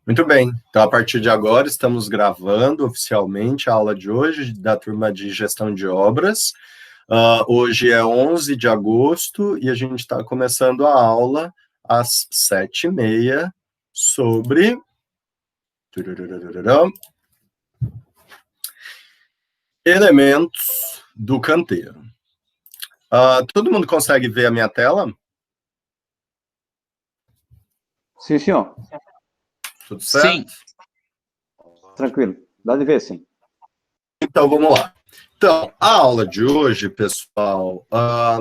Muito bem, então a partir de agora estamos gravando oficialmente a aula de hoje da turma de gestão de obras. Hoje é 11 de agosto e a gente está começando a aula às 7h30 sobre elementos do canteiro. Todo mundo consegue ver a minha tela? Sim, senhor. Tudo certo? Sim. Tranquilo. Dá de ver, sim. Então, vamos lá. Então, a aula de hoje, pessoal,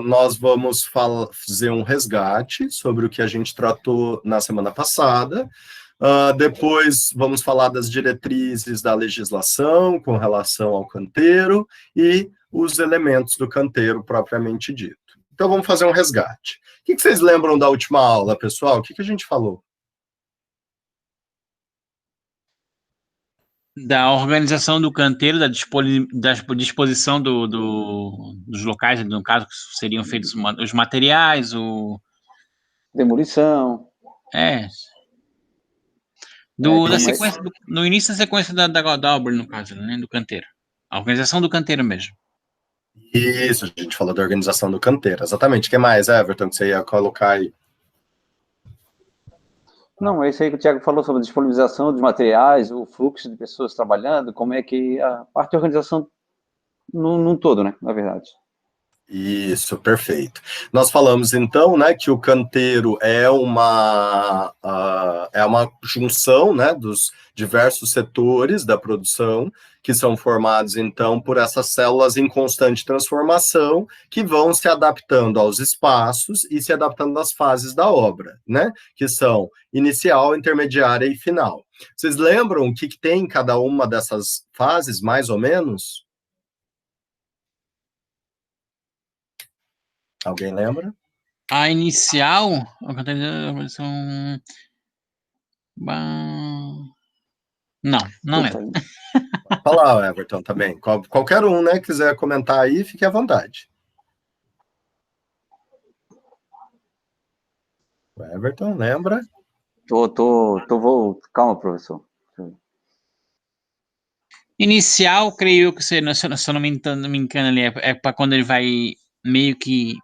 nós vamos fazer um resgate sobre o que a gente tratou na semana passada. Depois, vamos falar das diretrizes da legislação com relação ao canteiro e os elementos do canteiro propriamente dito. Então, vamos fazer um resgate. O que vocês lembram da última aula, pessoal? O que a gente falou? Da organização do canteiro, da disposição dos locais, no caso, que seriam feitos os materiais, Demolição. Da sequência, no início da sequência da obra, no caso, né, do canteiro. A organização do canteiro mesmo. Isso, a gente falou da organização do canteiro, exatamente. O que mais, Everton, que você ia colocar aí? Não, é isso aí que o Thiago falou sobre a disponibilização dos materiais, o fluxo de pessoas trabalhando, como é que a parte de organização num todo, né, na verdade. Isso, perfeito. Nós falamos, então, né, que o canteiro é uma junção, né, dos diversos setores da produção, que são formados, então, por essas células em constante transformação, que vão se adaptando aos espaços e se adaptando às fases da obra, né, que são inicial, intermediária e final. Vocês lembram o que tem em cada uma dessas fases, mais ou menos? Alguém lembra? A inicial, não é. Fala lá, Everton, também. Qualquer um, né, quiser comentar aí, fique à vontade. O Everton, lembra? Calma, professor. Inicial, creio que, se eu não me engano, ali é para quando ele vai meio que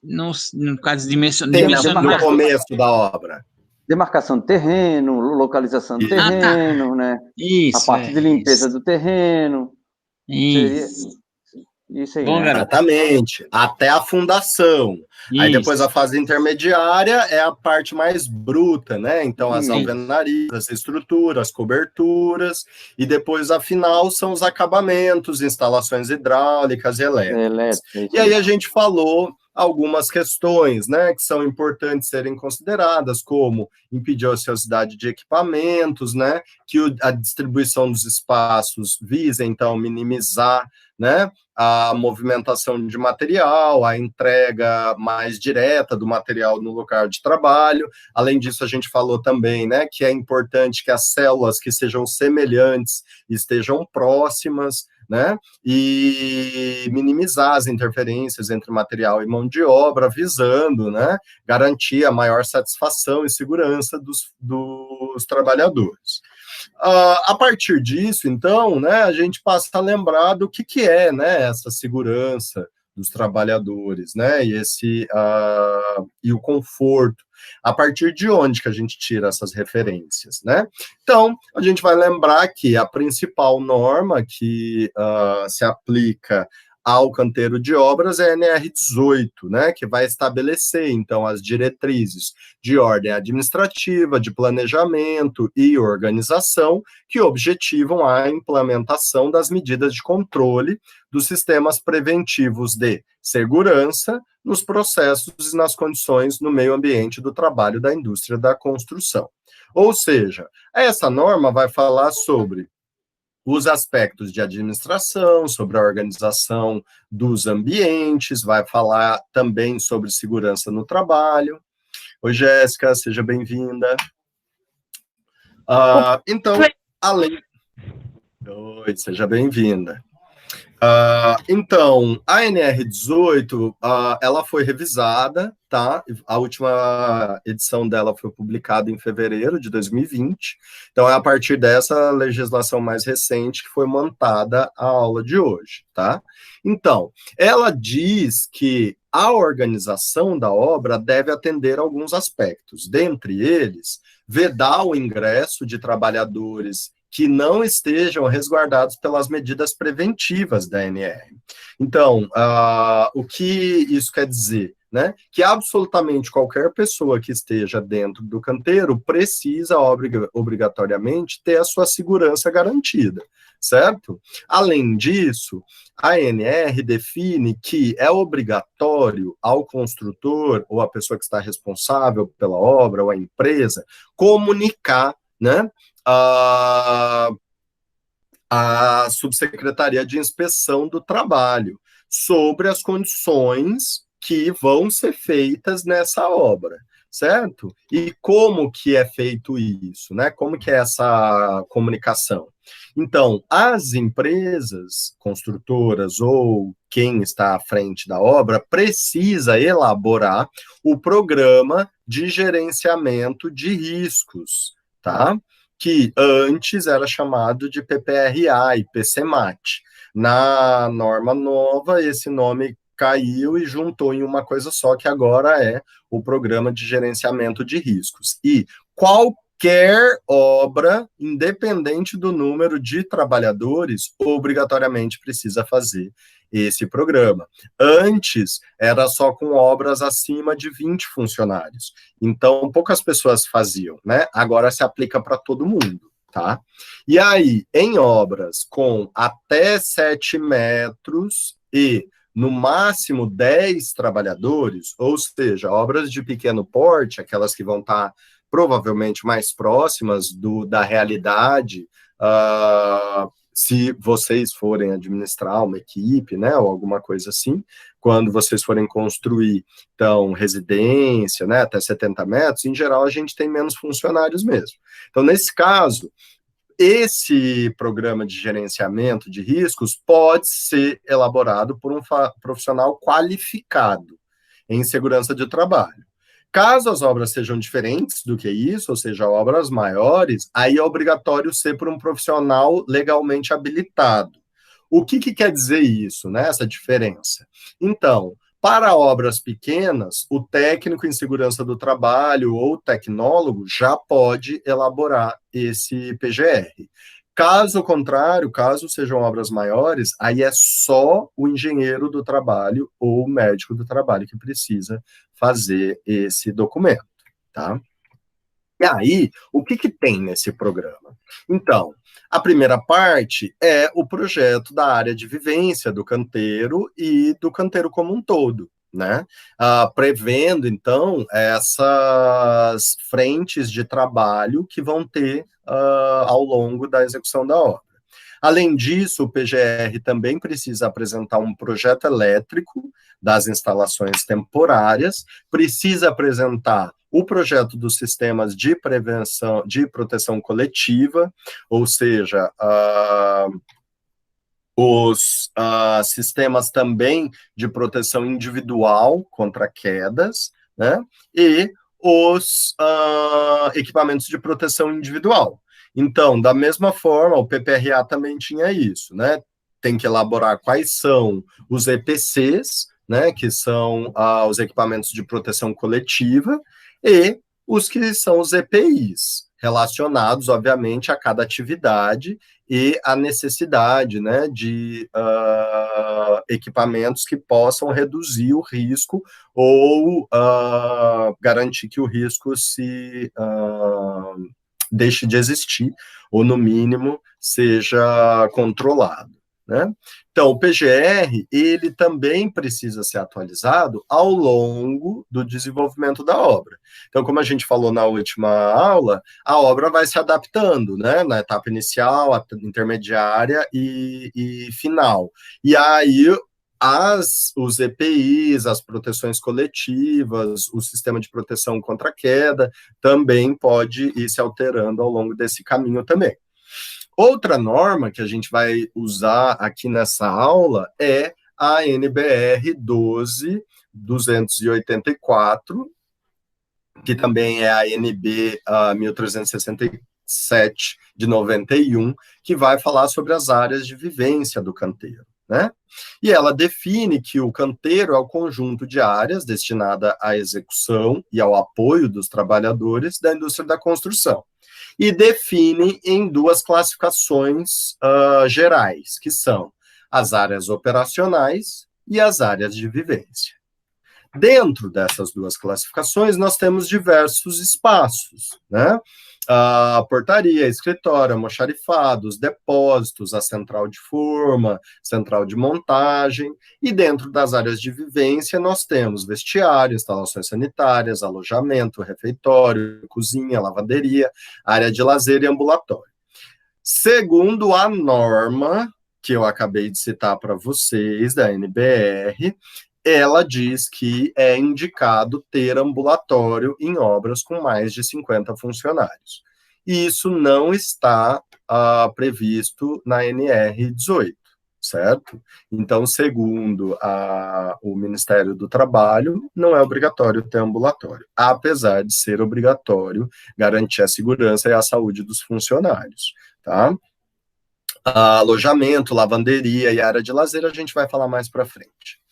no caso dimensionar. No começo da obra. Demarcação de terreno, localização do terreno, né? Isso, a parte de limpeza do terreno. Isso. Isso aí, Bom, né? Exatamente, até a fundação. Isso. Aí depois a fase intermediária é a parte mais bruta, né? Então as alvenarias, as estruturas, coberturas, e depois a final são os acabamentos, instalações hidráulicas e elétricas. E aí a gente falou algumas questões, né, que são importantes serem consideradas, como impedir a ociosidade de equipamentos, né, que a distribuição dos espaços visa, então, minimizar, né, a movimentação de material, a entrega mais direta do material no local de trabalho. Além disso, a gente falou também, né, que é importante que as células que sejam semelhantes estejam próximas, né, e minimizar as interferências entre material e mão de obra, visando, né, garantir a maior satisfação e segurança dos trabalhadores. A partir disso, então, né, a gente passa a lembrar do que é, né, essa segurança dos trabalhadores, né, e o conforto. A partir de onde que a gente tira essas referências, né? Então, a gente vai lembrar que a principal norma que se aplica ao canteiro de obras é a NR18, né, que vai estabelecer, então, as diretrizes de ordem administrativa, de planejamento e organização, que objetivam a implementação das medidas de controle dos sistemas preventivos de segurança nos processos e nas condições no meio ambiente do trabalho da indústria da construção. Ou seja, essa norma vai falar sobre os aspectos de administração, sobre a organização dos ambientes, vai falar também sobre segurança no trabalho. Oi, Jéssica, seja bem-vinda. Então, além... Oi, seja bem-vinda. Então, a NR18, ela foi revisada, tá? A última edição dela foi publicada em fevereiro de 2020. Então, é a partir dessa legislação mais recente que foi montada a aula de hoje, tá? Então, ela diz que a organização da obra deve atender a alguns aspectos, dentre eles, vedar o ingresso de trabalhadores que não estejam resguardados pelas medidas preventivas da ANR. Então, o que isso quer dizer? Né? Que absolutamente qualquer pessoa que esteja dentro do canteiro precisa obrigatoriamente ter a sua segurança garantida, certo? Além disso, a ANR define que é obrigatório ao construtor ou a pessoa que está responsável pela obra ou a empresa comunicar, né, a Subsecretaria de Inspeção do Trabalho sobre as condições que vão ser feitas nessa obra, certo? E como que é feito isso, né? Como que é essa comunicação? Então, as empresas construtoras ou quem está à frente da obra precisa elaborar o programa de gerenciamento de riscos, tá? Que antes era chamado de PPRA e PCMAT. Na norma nova, esse nome caiu e juntou em uma coisa só, que agora é o Programa de Gerenciamento de Riscos. E qualquer obra, independente do número de trabalhadores, obrigatoriamente precisa fazer esse programa. Antes, era só com obras acima de 20 funcionários. Então, poucas pessoas faziam, né? Agora se aplica para todo mundo, tá? E aí, em obras com até 7 metros e, no máximo, 10 trabalhadores, ou seja, obras de pequeno porte, aquelas que vão estar provavelmente mais próximas da realidade, se vocês forem administrar uma equipe, né, ou alguma coisa assim, quando vocês forem construir, então, residência, né, até 70 metros, em geral, a gente tem menos funcionários mesmo. Então, nesse caso, esse programa de gerenciamento de riscos pode ser elaborado por um profissional qualificado em segurança de trabalho. Caso as obras sejam diferentes do que isso, ou seja, obras maiores, aí é obrigatório ser por um profissional legalmente habilitado. O que quer dizer isso, né, essa diferença? Então, para obras pequenas, o técnico em segurança do trabalho ou tecnólogo já pode elaborar esse PGR. Caso contrário, caso sejam obras maiores, aí é só o engenheiro do trabalho ou o médico do trabalho que precisa fazer esse documento, tá? E aí, o que tem nesse programa? Então, a primeira parte é o projeto da área de vivência do canteiro e do canteiro como um todo, né? Prevendo, então, essas frentes de trabalho que vão ter ao longo da execução da obra. Além disso, o PGR também precisa apresentar um projeto elétrico das instalações temporárias, precisa apresentar o projeto dos sistemas de prevenção, de proteção coletiva, ou seja, os sistemas também de proteção individual contra quedas, né? E os equipamentos de proteção individual. Então, da mesma forma, o PPRA também tinha isso, né? Tem que elaborar quais são os EPCs, né? Que são os equipamentos de proteção coletiva, e os que são os EPIs, relacionados, obviamente, a cada atividade e a necessidade, né, de equipamentos que possam reduzir o risco ou garantir que o risco se deixe de existir, ou, no mínimo, seja controlado, né? Então, o PGR, ele também precisa ser atualizado ao longo do desenvolvimento da obra. Então, como a gente falou na última aula, a obra vai se adaptando, né? Na etapa inicial, intermediária e final. E aí, os EPIs, as proteções coletivas, o sistema de proteção contra queda, também pode ir se alterando ao longo desse caminho também. Outra norma que a gente vai usar aqui nessa aula é a NBR 12284, que também é a NB 1367 de 91, que vai falar sobre as áreas de vivência do canteiro, né? E ela define que o canteiro é o conjunto de áreas destinada à execução e ao apoio dos trabalhadores da indústria da construção. E define em duas classificações gerais, que são as áreas operacionais e as áreas de vivência. Dentro dessas duas classificações, nós temos diversos espaços, né? A portaria, escritório, almoxarifados, depósitos, a central de forma, central de montagem, e dentro das áreas de vivência nós temos vestiário, instalações sanitárias, alojamento, refeitório, cozinha, lavanderia, área de lazer e ambulatório. Segundo a norma que eu acabei de citar para vocês, da NBR, ela diz que é indicado ter ambulatório em obras com mais de 50 funcionários. E isso não está previsto na NR 18, certo? Então, segundo o Ministério do Trabalho, não é obrigatório ter ambulatório, apesar de ser obrigatório garantir a segurança e a saúde dos funcionários, tá? Alojamento, lavanderia e área de lazer, a gente vai falar mais para frente.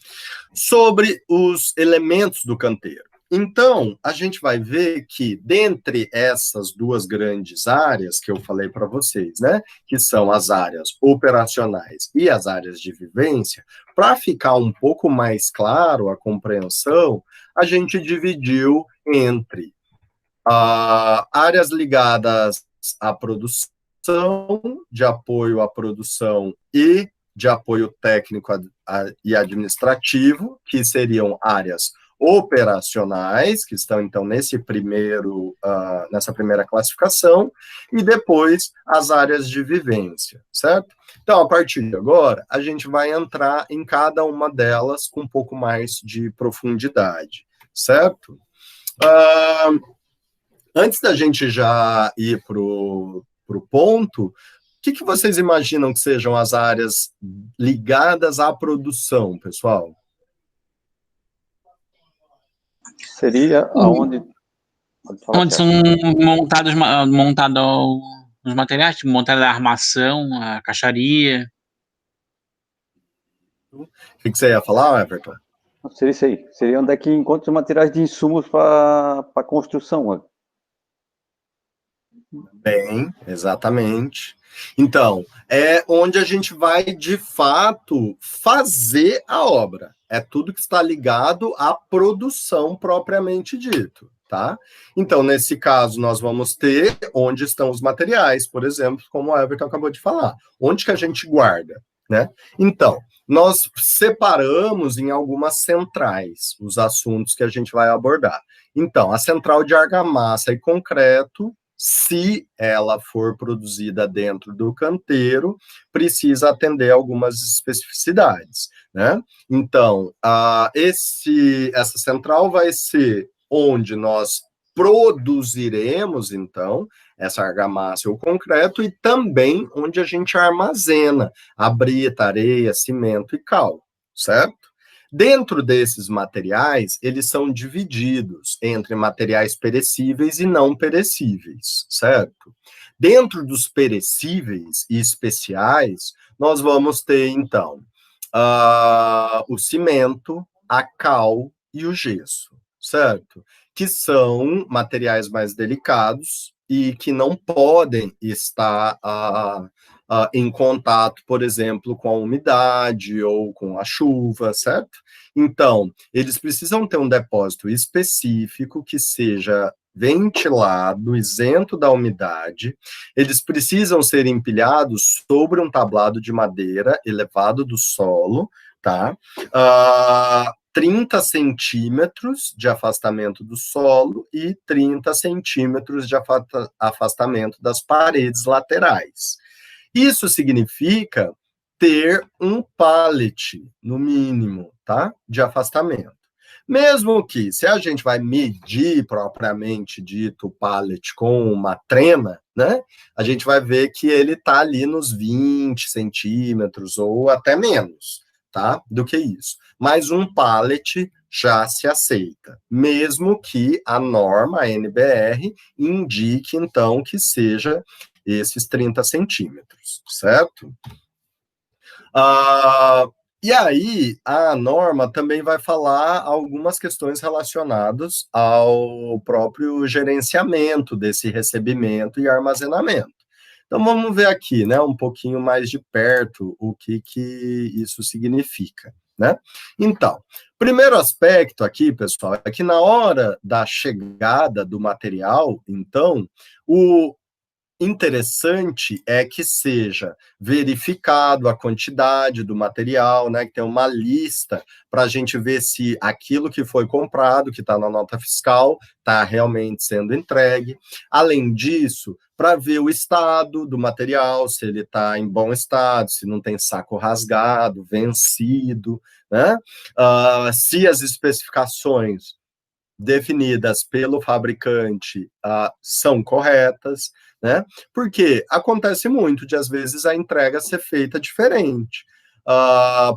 Sobre os elementos do canteiro. Então, a gente vai ver que, dentre essas duas grandes áreas que eu falei para vocês, né, que são as áreas operacionais e as áreas de vivência, para ficar um pouco mais claro a compreensão, a gente dividiu entre áreas ligadas à produção, de apoio à produção e de apoio técnico e administrativo, que seriam áreas operacionais, que estão, então, nessa primeira classificação, e depois as áreas de vivência, certo? Então, a partir de agora, a gente vai entrar em cada uma delas com um pouco mais de profundidade, certo? Antes da gente já ir para o ponto, o que vocês imaginam que sejam as áreas ligadas à produção, pessoal? Seria aonde... Onde são montados os materiais, tipo, montada a armação, a caixaria. O que você ia falar, Everton? Seria isso aí. Seria onde é que encontra os materiais de insumos para construção. Bem, exatamente. Então, é onde a gente vai, de fato, fazer a obra. É tudo que está ligado à produção propriamente dito, tá? Então, nesse caso, nós vamos ter onde estão os materiais, por exemplo, como o Everton acabou de falar. Onde que a gente guarda, né? Então, nós separamos em algumas centrais os assuntos que a gente vai abordar. Então, a central de argamassa e concreto, se ela for produzida dentro do canteiro, precisa atender algumas especificidades, né? Então, essa central vai ser onde nós produziremos, então, essa argamassa e o concreto, e também onde a gente armazena a brita, areia, cimento e cal, certo? Dentro desses materiais, eles são divididos entre materiais perecíveis e não perecíveis, certo? Dentro dos perecíveis e especiais, nós vamos ter, então, o cimento, a cal e o gesso, certo? Que são materiais mais delicados e que não podem estar em contato, por exemplo, com a umidade ou com a chuva, certo? Então, eles precisam ter um depósito específico que seja ventilado, isento da umidade. Eles precisam ser empilhados sobre um tablado de madeira elevado do solo, tá? 30 centímetros de afastamento do solo e 30 centímetros de afastamento das paredes laterais. Isso significa ter um pallet, no mínimo, tá? De afastamento. Mesmo que, se a gente vai medir propriamente dito o pallet com uma trena, né, a gente vai ver que ele está ali nos 20 centímetros ou até menos, tá, do que isso. Mas um pallet já se aceita, mesmo que a norma, a NBR, indique, então, que seja esses 30 centímetros, certo? E aí, a norma também vai falar algumas questões relacionadas ao próprio gerenciamento desse recebimento e armazenamento. Então, vamos ver aqui, né, um pouquinho mais de perto o que isso significa, né? Então, primeiro aspecto aqui, pessoal, é que na hora da chegada do material, então, o interessante é que seja verificado a quantidade do material, né, que tem uma lista para a gente ver se aquilo que foi comprado, que está na nota fiscal, está realmente sendo entregue. Além disso, para ver o estado do material, se ele está em bom estado, se não tem saco rasgado, vencido, né? Se as especificações definidas pelo fabricante são corretas, né? Porque acontece muito de, às vezes, a entrega ser feita diferente.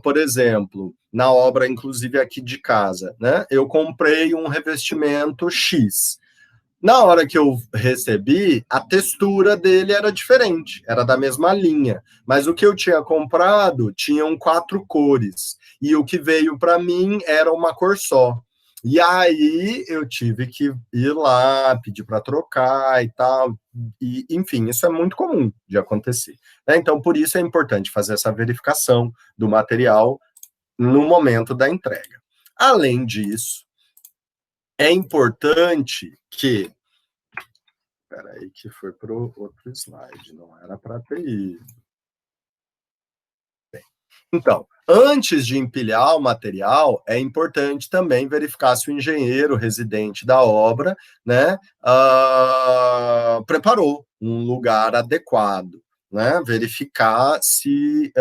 Por exemplo, na obra, inclusive aqui de casa, né? Eu comprei um revestimento X. Na hora que eu recebi, a textura dele era diferente, era da mesma linha, mas o que eu tinha comprado tinham 4 cores, e o que veio para mim era uma cor só. E aí eu tive que ir lá, pedir para trocar e tal, e enfim, isso é muito comum de acontecer, né? Então, por isso é importante fazer essa verificação do material no momento da entrega. Além disso, é importante que... Peraí, que foi para o outro slide, não era para ter ido. Bem, então, antes de empilhar o material, é importante também verificar se o engenheiro residente da obra, né, preparou um lugar adequado, né, verificar se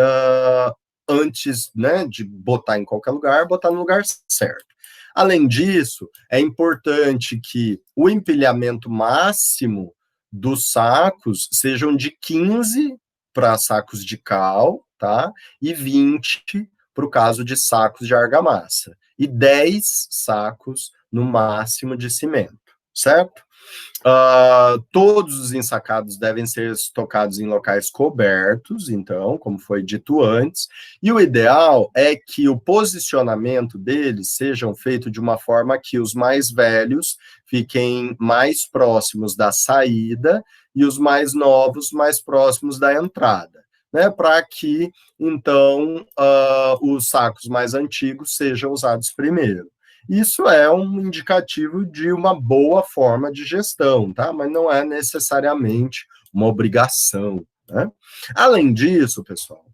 antes, né, de botar em qualquer lugar, botar no lugar certo. Além disso, é importante que o empilhamento máximo dos sacos sejam de 15 para sacos de cal, tá? E 20 para o caso de sacos de argamassa. E 10 sacos no máximo de cimento, certo? Todos os ensacados devem ser estocados em locais cobertos, então, como foi dito antes, e o ideal é que o posicionamento deles sejam feito de uma forma que os mais velhos fiquem mais próximos da saída e os mais novos mais próximos da entrada, né, para que, então, os sacos mais antigos sejam usados primeiro. Isso é um indicativo de uma boa forma de gestão, tá? Mas não é necessariamente uma obrigação, né? Além disso, pessoal,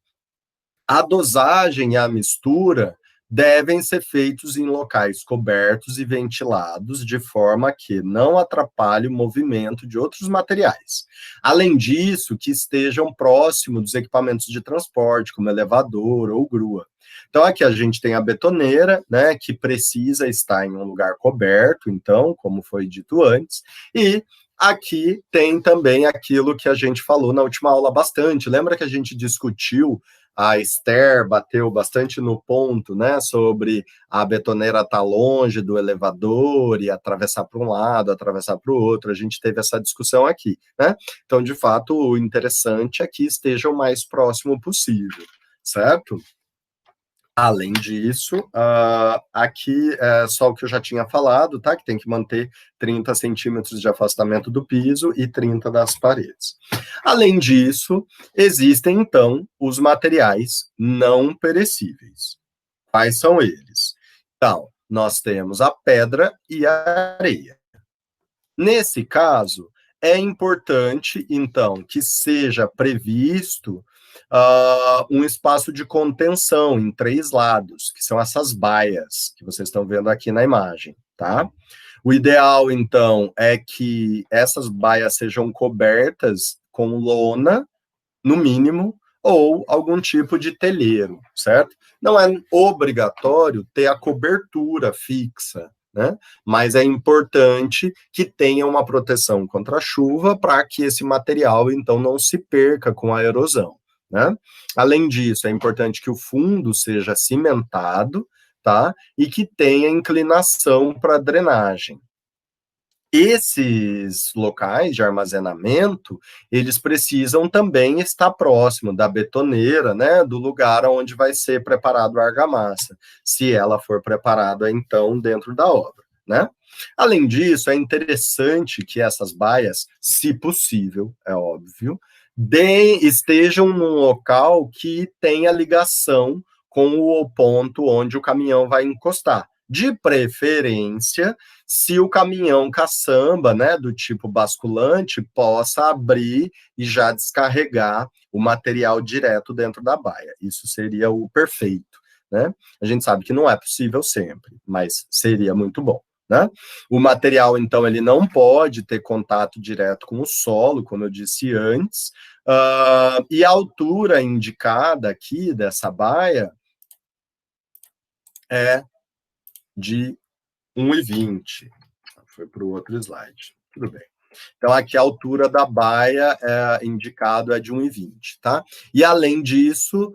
a dosagem e a mistura devem ser feitos em locais cobertos e ventilados, de forma que não atrapalhe o movimento de outros materiais. Além disso, que estejam próximos dos equipamentos de transporte, como elevador ou grua. Então, aqui a gente tem a betoneira, né, que precisa estar em um lugar coberto, então, como foi dito antes, e aqui tem também aquilo que a gente falou na última aula bastante. Lembra que a gente discutiu, a Esther bateu bastante no ponto, né, sobre a betoneira estar longe do elevador e atravessar para um lado, atravessar para o outro. A gente teve essa discussão aqui, né? Então, de fato, o interessante é que esteja o mais próximo possível, certo? Além disso, aqui é só o que eu já tinha falado, tá? Que tem que manter 30 centímetros de afastamento do piso e 30 das paredes. Além disso, existem, então, os materiais não perecíveis. Quais são eles? Então, nós temos a pedra e a areia. Nesse caso, é importante, então, que seja previsto um espaço de contenção em 3 lados, que são essas baias que vocês estão vendo aqui na imagem, tá? O ideal, então, é que essas baias sejam cobertas com lona, no mínimo, ou algum tipo de telheiro, certo? Não é obrigatório ter a cobertura fixa, né? Mas é importante que tenha uma proteção contra a chuva para que esse material, então, não se perca com a erosão, né? Além disso, é importante que o fundo seja cimentado, tá? E que tenha inclinação para drenagem. Esses locais de armazenamento, eles precisam também estar próximo da betoneira, né, do lugar onde vai ser preparado a argamassa, se ela for preparada, então, dentro da obra, né? Além disso, é interessante que essas baias, se possível, é óbvio, estejam num local que tenha ligação com o ponto onde o caminhão vai encostar. De preferência, se o caminhão caçamba, né, do tipo basculante, possa abrir e já descarregar o material direto dentro da baia. Isso seria o perfeito, né? A gente sabe que não é possível sempre, mas seria muito bom, né? O material, então, ele não pode ter contato direto com o solo, como eu disse antes, e a altura indicada aqui dessa baia é de 1,20. Foi para o outro slide. Tudo bem. Então, aqui a altura da baia indicado é de 1,20, tá? E, além disso,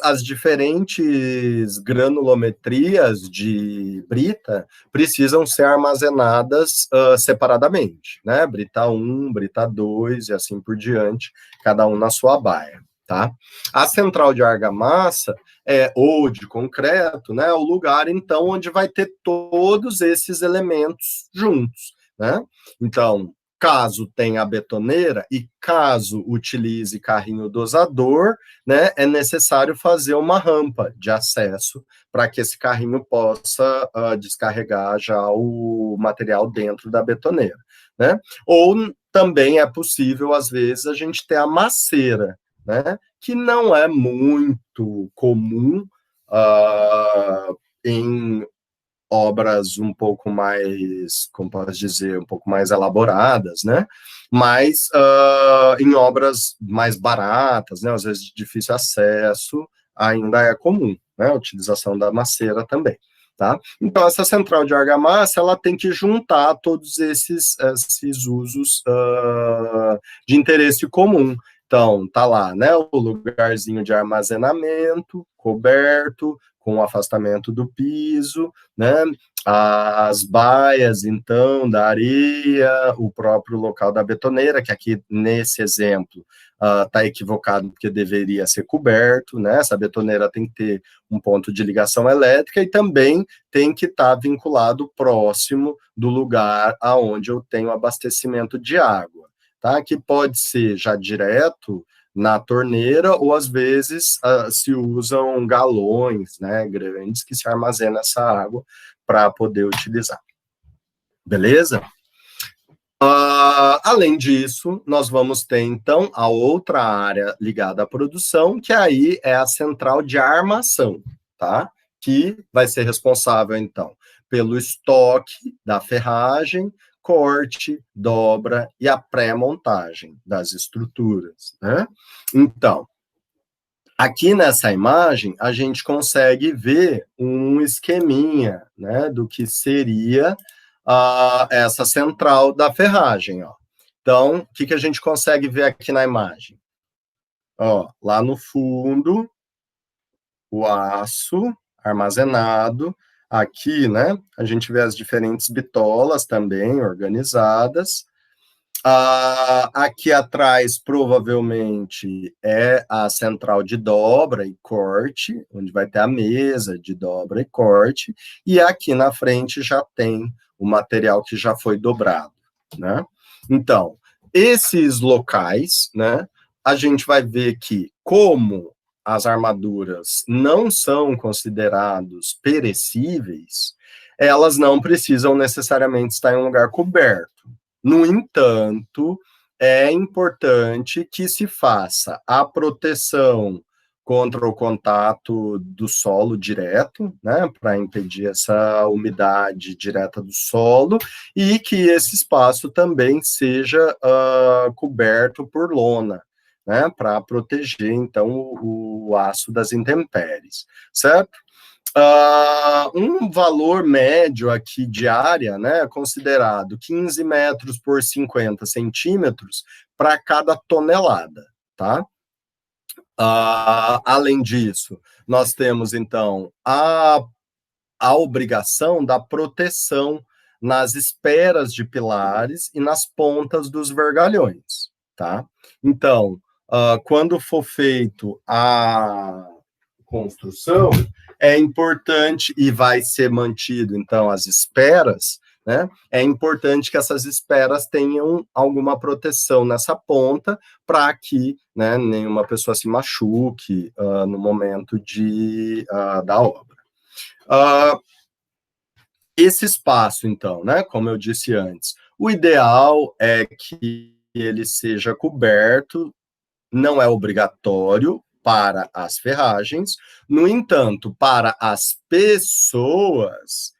as diferentes granulometrias de brita precisam ser armazenadas separadamente, né? Brita 1, brita 2 e assim por diante, cada um na sua baia, tá? A central de argamassa ou de concreto, né? É o lugar, então, onde vai ter todos esses elementos juntos, né? Então, caso tenha a betoneira e caso utilize carrinho dosador, né, é necessário fazer uma rampa de acesso para que esse carrinho possa descarregar já o material dentro da betoneira, né? Ou também é possível, às vezes, a gente ter a maceira, né, que não é muito comum em obras um pouco mais, como posso dizer, um pouco mais elaboradas, né? Mas em obras mais baratas, né? Às vezes de difícil acesso, ainda é comum, né? A utilização da maceira também, tá? Então, essa central de argamassa, ela tem que juntar todos esses usos de interesse comum. Então, tá lá, né? O lugarzinho de armazenamento, coberto, com o afastamento do piso, né? As baias, então, da areia, o próprio local da betoneira, que aqui, nesse exemplo, está equivocado, porque deveria ser coberto, né? Essa betoneira tem que ter um ponto de ligação elétrica e também tem que estar vinculado próximo do lugar aonde eu tenho abastecimento de água, tá? Que pode ser já direto na torneira, ou às vezes se usam galões, né, grandes, que se armazena essa água para poder utilizar. Beleza? Além disso, nós vamos ter, então, a outra área ligada à produção, que aí é a central de armação, tá? Que vai ser responsável, então, pelo estoque da ferragem, corte, dobra e a pré-montagem das estruturas, né? Então, aqui nessa imagem, a gente consegue ver um esqueminha, né, do que seria essa central da ferragem, ó. Então, o que a gente consegue ver aqui na imagem? Ó, lá no fundo, o aço armazenado. Aqui, né, a gente vê as diferentes bitolas também organizadas. Aqui atrás, provavelmente, é a central de dobra e corte, onde vai ter a mesa de dobra e corte, e aqui na frente já tem o material que já foi dobrado, né? Então, esses locais, né, a gente vai ver que, como as armaduras não são considerados perecíveis, elas não precisam necessariamente estar em um lugar coberto. No entanto, é importante que se faça a proteção contra o contato do solo direto, né, para impedir essa umidade direta do solo, e que esse espaço também seja coberto por lona, né, para proteger, então, o aço das intempéries, certo? Um valor médio aqui de área, né, considerado 15 metros por 50 centímetros para cada tonelada, tá? Além disso, nós temos, então, a obrigação da proteção nas esperas de pilares e nas pontas dos vergalhões, tá? Então, quando for feito a construção, é importante, e vai ser mantido, então, as esperas, né? É importante que essas esperas tenham alguma proteção nessa ponta para que, né, nenhuma pessoa se machuque no momento da obra. Esse espaço, então, né, como eu disse antes, o ideal é que ele seja coberto, não é obrigatório para as ferragens, no entanto, para as pessoas,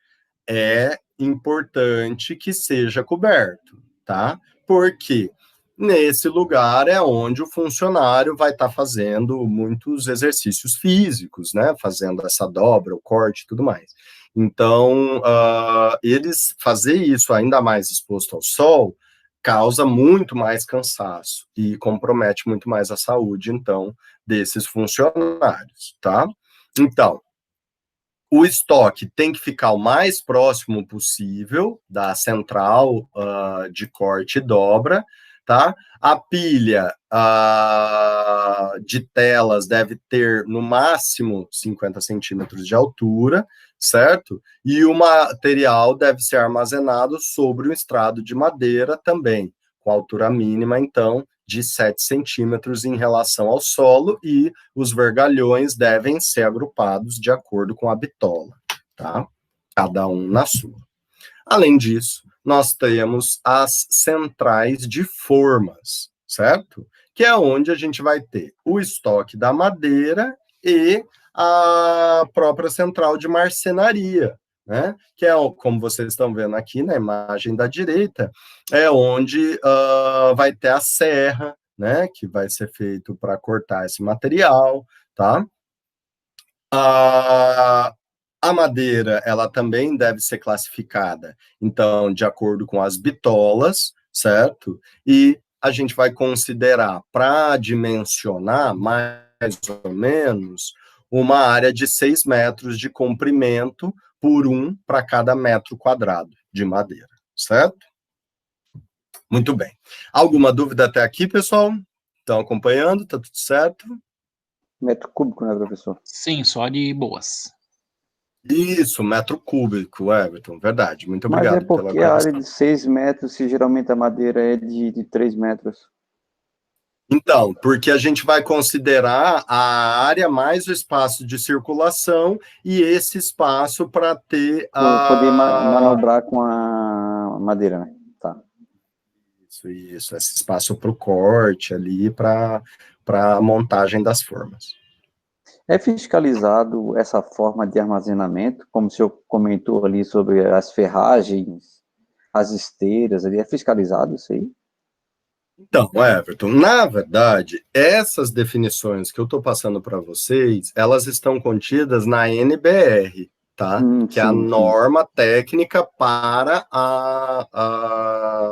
é importante que seja coberto, tá? Porque nesse lugar é onde o funcionário vai estar fazendo muitos exercícios físicos, né? Fazendo essa dobra, o corte e tudo mais. Então, eles fazer isso ainda mais exposto ao sol causa muito mais cansaço e compromete muito mais a saúde, então, desses funcionários, tá? Então, o estoque tem que ficar o mais próximo possível da central de corte e dobra, tá? A pilha de telas deve ter, no máximo, 50 centímetros de altura, certo? E o material deve ser armazenado sobre um estrado de madeira também, com altura mínima, então, de 7 centímetros em relação ao solo, e os vergalhões devem ser agrupados de acordo com a bitola, tá? Cada um na sua. Além disso, nós temos as centrais de formas, certo? Que é onde a gente vai ter o estoque da madeira e a própria central de marcenaria, né? Que é, como vocês estão vendo aqui na imagem da direita, é onde vai ter a serra, né? Que vai ser feito para cortar esse material, tá? A madeira, ela também deve ser classificada, então, de acordo com as bitolas, certo? E a gente vai considerar, para dimensionar, mais ou menos, uma área de 6 metros de comprimento por 1 para cada metro quadrado de madeira, certo? Muito bem. Alguma dúvida até aqui, pessoal? Estão acompanhando? Tá tudo certo? Metro cúbico, né, professor? Sim, só de boas. Isso, metro cúbico, Everton, verdade. Muito obrigado. Mas é porque a área de 6 metros, se geralmente a madeira é de 3 metros. Então, porque a gente vai considerar a área mais o espaço de circulação e esse espaço para ter Poder manobrar com a madeira, né? Tá. Isso, esse espaço para o corte ali, para a montagem das formas. É fiscalizado essa forma de armazenamento, como o senhor comentou ali sobre as ferragens, as esteiras, ali, é fiscalizado isso aí? Então, Everton, na verdade, essas definições que eu estou passando para vocês, elas estão contidas na NBR, tá? Que é a norma técnica para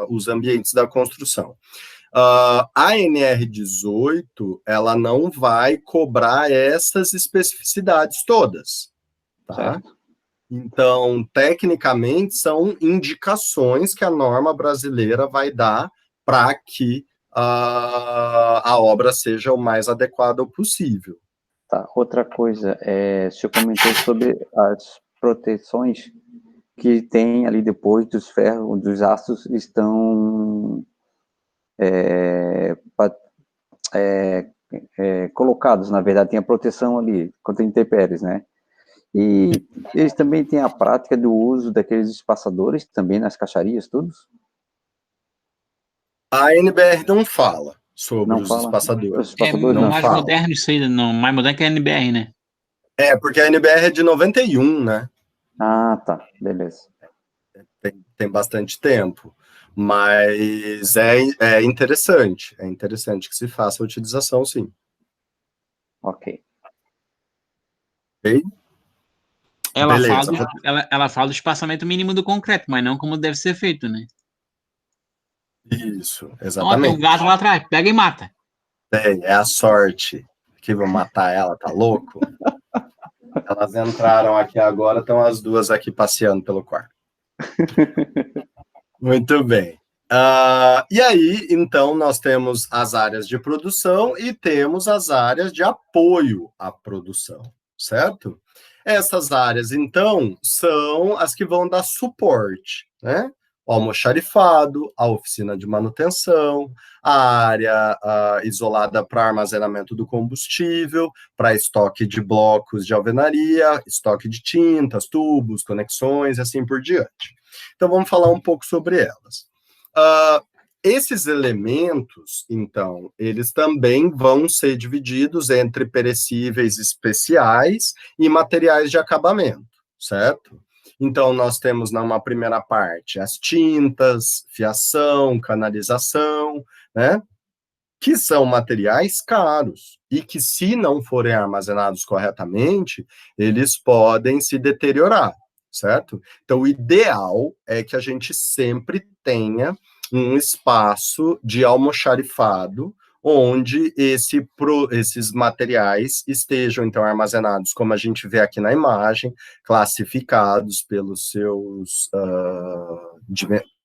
os ambientes da construção. A NR18, ela não vai cobrar essas especificidades todas, tá? Certo. Então, tecnicamente, são indicações que a norma brasileira vai dar para que a obra seja o mais adequada possível. Tá, outra coisa, o senhor comentou sobre as proteções que tem ali depois dos ferros, dos aços estão colocados, na verdade, tem a proteção ali contra intempéries, né? E eles também têm a prática do uso daqueles espaçadores também nas caixarias, todos? A NBR não fala sobre os espaçadores. É mais moderno isso aí, mais moderno que a NBR, né? É, porque a NBR é de 91, né? Ah, tá, beleza. tem bastante tempo, mas é interessante que se faça a utilização, sim. Ok. Ok? Beleza. Ela fala do espaçamento mínimo do concreto, mas não como deve ser feito, né? Isso, Ó, tem exatamente. um gato lá atrás, pega e mata. É a sorte que vou matar ela, tá louco? Elas entraram aqui agora, estão as duas aqui passeando pelo quarto. Muito bem. E aí, então, nós temos as áreas de produção e temos as áreas de apoio à produção, certo? Essas áreas, então, são as que vão dar suporte, né? O almoxarifado, a oficina de manutenção, a área isolada para armazenamento do combustível, para estoque de blocos de alvenaria, estoque de tintas, tubos, conexões e assim por diante. Então, vamos falar um pouco sobre elas. Esses elementos, então, eles também vão ser divididos entre perecíveis especiais e materiais de acabamento, certo? Então, nós temos numa primeira parte as tintas, fiação, canalização, né? Que são materiais caros e que, se não forem armazenados corretamente, eles podem se deteriorar, certo? Então, o ideal é que a gente sempre tenha um espaço de almoxarifado onde esses materiais estejam, então, armazenados, como a gente vê aqui na imagem, classificados pelos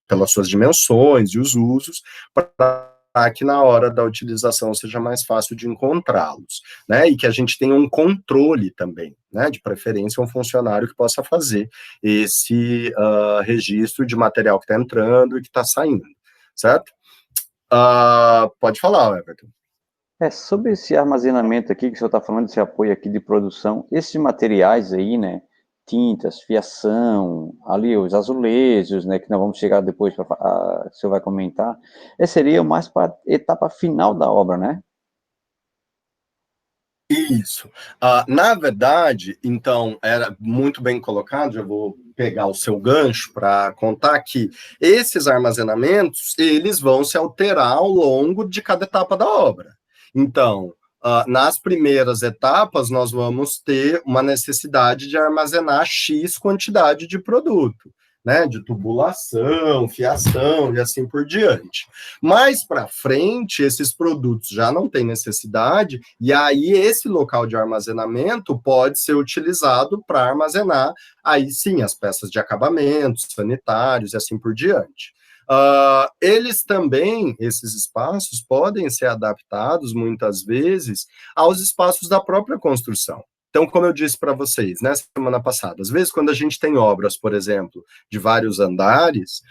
pelas suas dimensões e os usos, para que na hora da utilização seja mais fácil de encontrá-los, né, e que a gente tenha um controle também, né, de preferência um funcionário que possa fazer esse registro de material que está entrando e que está saindo, certo? Pode falar, Everton. Sobre esse armazenamento aqui, que o senhor está falando, esse apoio aqui de produção, esses materiais aí, né, tintas, fiação, ali os azulejos, né, que nós vamos chegar depois, o senhor vai comentar, seria mais para a etapa final da obra, né? Isso. Na verdade, então, era muito bem colocado, eu vou pegar o seu gancho para contar que esses armazenamentos, eles vão se alterar ao longo de cada etapa da obra. Então, nas primeiras etapas, nós vamos ter uma necessidade de armazenar X quantidade de produto, né, de tubulação, fiação e assim por diante. Mais para frente, esses produtos já não têm necessidade, e aí esse local de armazenamento pode ser utilizado para armazenar, aí sim, as peças de acabamento, sanitários e assim por diante. Eles também, esses espaços, podem ser adaptados, muitas vezes, aos espaços da própria construção. Então, como eu disse para vocês, né, semana passada, às vezes quando a gente tem obras, por exemplo, de vários andares,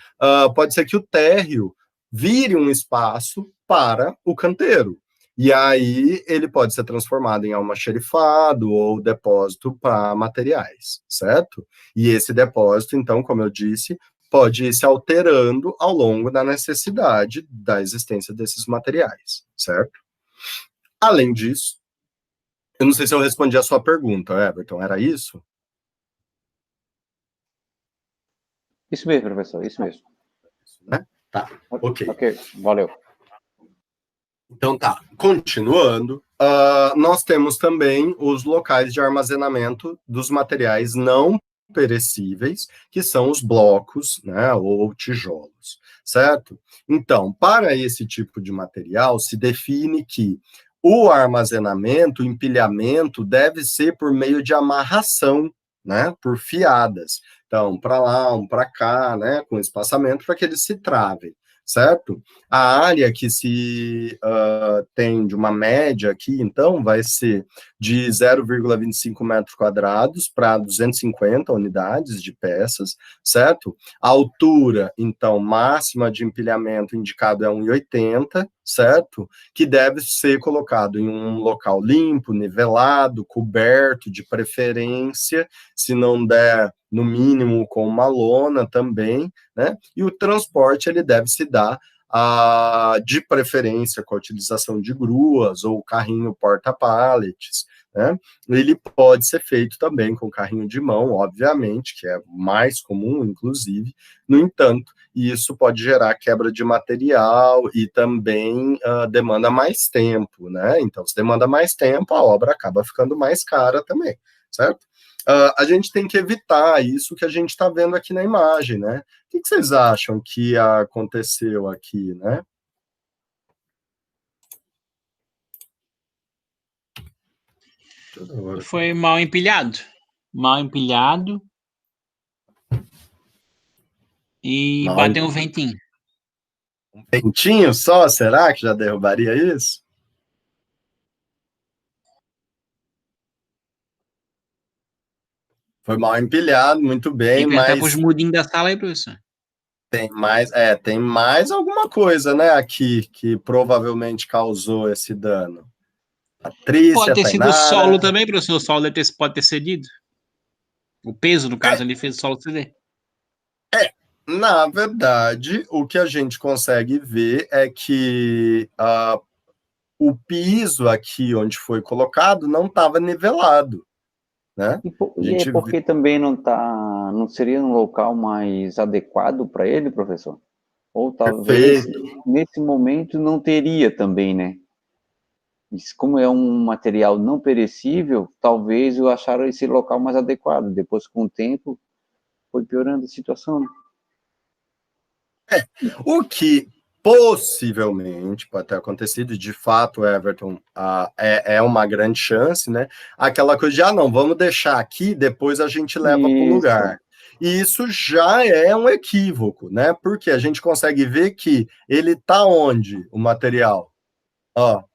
pode ser que o térreo vire um espaço para o canteiro. E aí ele pode ser transformado em almoxarifado ou depósito para materiais, certo? E esse depósito, então, como eu disse, pode ir se alterando ao longo da necessidade da existência desses materiais, certo? Além disso, eu não sei se eu respondi a sua pergunta, Everton, era isso? Isso mesmo, professor, isso mesmo. Né? Tá, ok. Ok, valeu. Então tá, continuando, nós temos também os locais de armazenamento dos materiais não perecíveis, que são os blocos, né, ou tijolos, certo? Então, para esse tipo de material, se define que o armazenamento, o empilhamento, deve ser por meio de amarração, né, por fiadas. Então, para lá, um para cá, né, com espaçamento, para que eles se travem, certo? A área que se tem de uma média aqui, então, vai ser de 0,25 metros quadrados para 250 unidades de peças, certo? A altura, então, máxima de empilhamento indicado é 1,80, certo? Que deve ser colocado em um local limpo, nivelado, coberto, de preferência, se não der, no mínimo, com uma lona também, né? E o transporte, ele deve se dar de preferência com a utilização de gruas ou carrinho porta-pallets, né? Ele pode ser feito também com carrinho de mão, obviamente, que é mais comum, inclusive. No entanto, isso pode gerar quebra de material e também demanda mais tempo, né? Então, se demanda mais tempo, a obra acaba ficando mais cara também, certo? A gente tem que evitar isso que a gente está vendo aqui na imagem, né? O que vocês acham que aconteceu aqui, né? Foi mal empilhado. Mal empilhado. E bateu um ventinho. Um ventinho só, será que já derrubaria isso? Foi mal empilhado, muito bem, Até para os mas mudinhos da sala aí, professor. tem mais alguma coisa, né, aqui que provavelmente causou esse dano. Patrícia, Pode ter sido o Tainara. solo também, professor. O solo pode ter cedido. O peso, no caso, ali fez o solo ceder. Na verdade, o que a gente consegue ver é que o piso aqui onde foi colocado não estava nivelado, né? E porque também não seria um local mais adequado para ele, professor? Ou talvez nesse momento não teria também, né? Como é um material não perecível, talvez eu acharam esse local mais adequado. Depois, com o tempo, foi piorando a situação. O que possivelmente pode ter acontecido, de fato, Everton, é uma grande chance, né? Aquela coisa de, não, vamos deixar aqui, depois a gente leva para o lugar. E isso já é um equívoco, né? Porque a gente consegue ver que ele está onde, o material?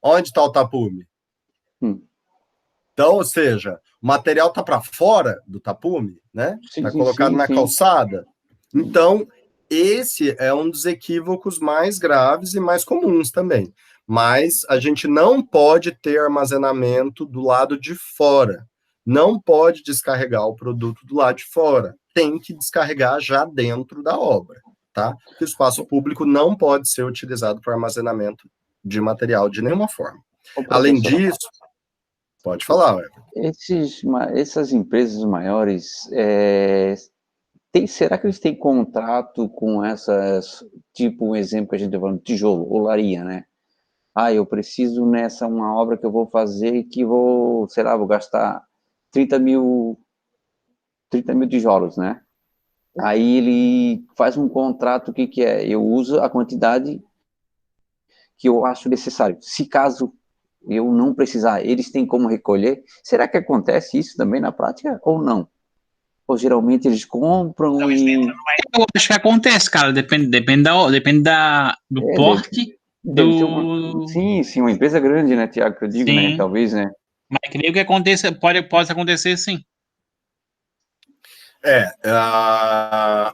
Onde está o tapume? Então, ou seja, o material está para fora do tapume, né? Está colocado na calçada. Então, esse é um dos equívocos mais graves e mais comuns também. Mas a gente não pode ter armazenamento do lado de fora. Não pode descarregar o produto do lado de fora. Tem que descarregar já dentro da obra, tá? Porque o espaço público não pode ser utilizado para armazenamento de material de nenhuma forma. Além disso, pode falar, essas empresas maiores, será que eles têm contrato com essas, tipo um exemplo que a gente está falando, tijolo, olaria, né? Eu preciso nessa uma obra que eu vou fazer que vou gastar 30 mil tijolos, né? Aí ele faz um contrato, o que é? Eu uso a quantidade que eu acho necessário. Se caso eu não precisar, eles têm como recolher. Será que acontece isso também na prática ou não? Ou geralmente eles compram e... Eu acho que acontece, cara. Depende do porte do... Sim, uma empresa grande, né, Tiago, que eu digo, né, talvez, né. Mas creio que aconteça, pode acontecer, sim.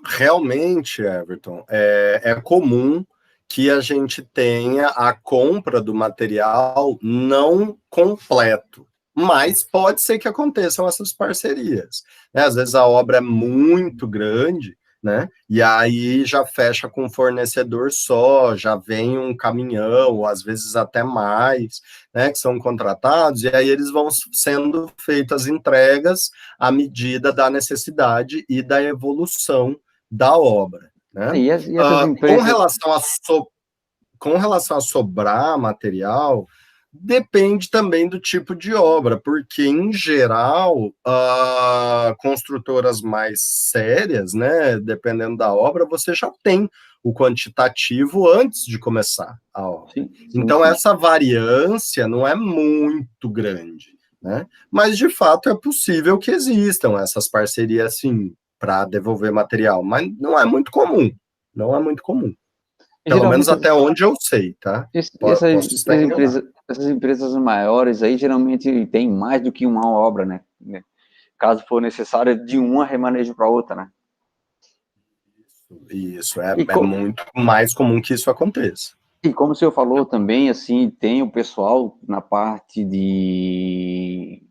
Realmente, Everton, é comum que a gente tenha a compra do material não completo, mas pode ser que aconteçam essas parcerias, né? Às vezes a obra é muito grande, né? E aí já fecha com um fornecedor só, já vem um caminhão, ou às vezes até mais, né? Que são contratados, e aí eles vão sendo feitas entregas à medida da necessidade e da evolução da obra, né? E essas empresas... Com relação a sobrar material, depende também do tipo de obra, porque, em geral, construtoras mais sérias, né, dependendo da obra, você já tem o quantitativo antes de começar a obra. Então, essa variância não é muito grande, né? Mas, de fato, é possível que existam essas parcerias, assim, para devolver material, mas não é muito comum, não é muito comum. Pelo menos até onde eu sei, tá? Essas empresas maiores aí geralmente tem mais do que uma obra, né? Caso for necessário, de uma remanejo para outra, né? Isso, é muito mais comum que isso aconteça. E como o senhor falou também, assim, tem o pessoal na parte de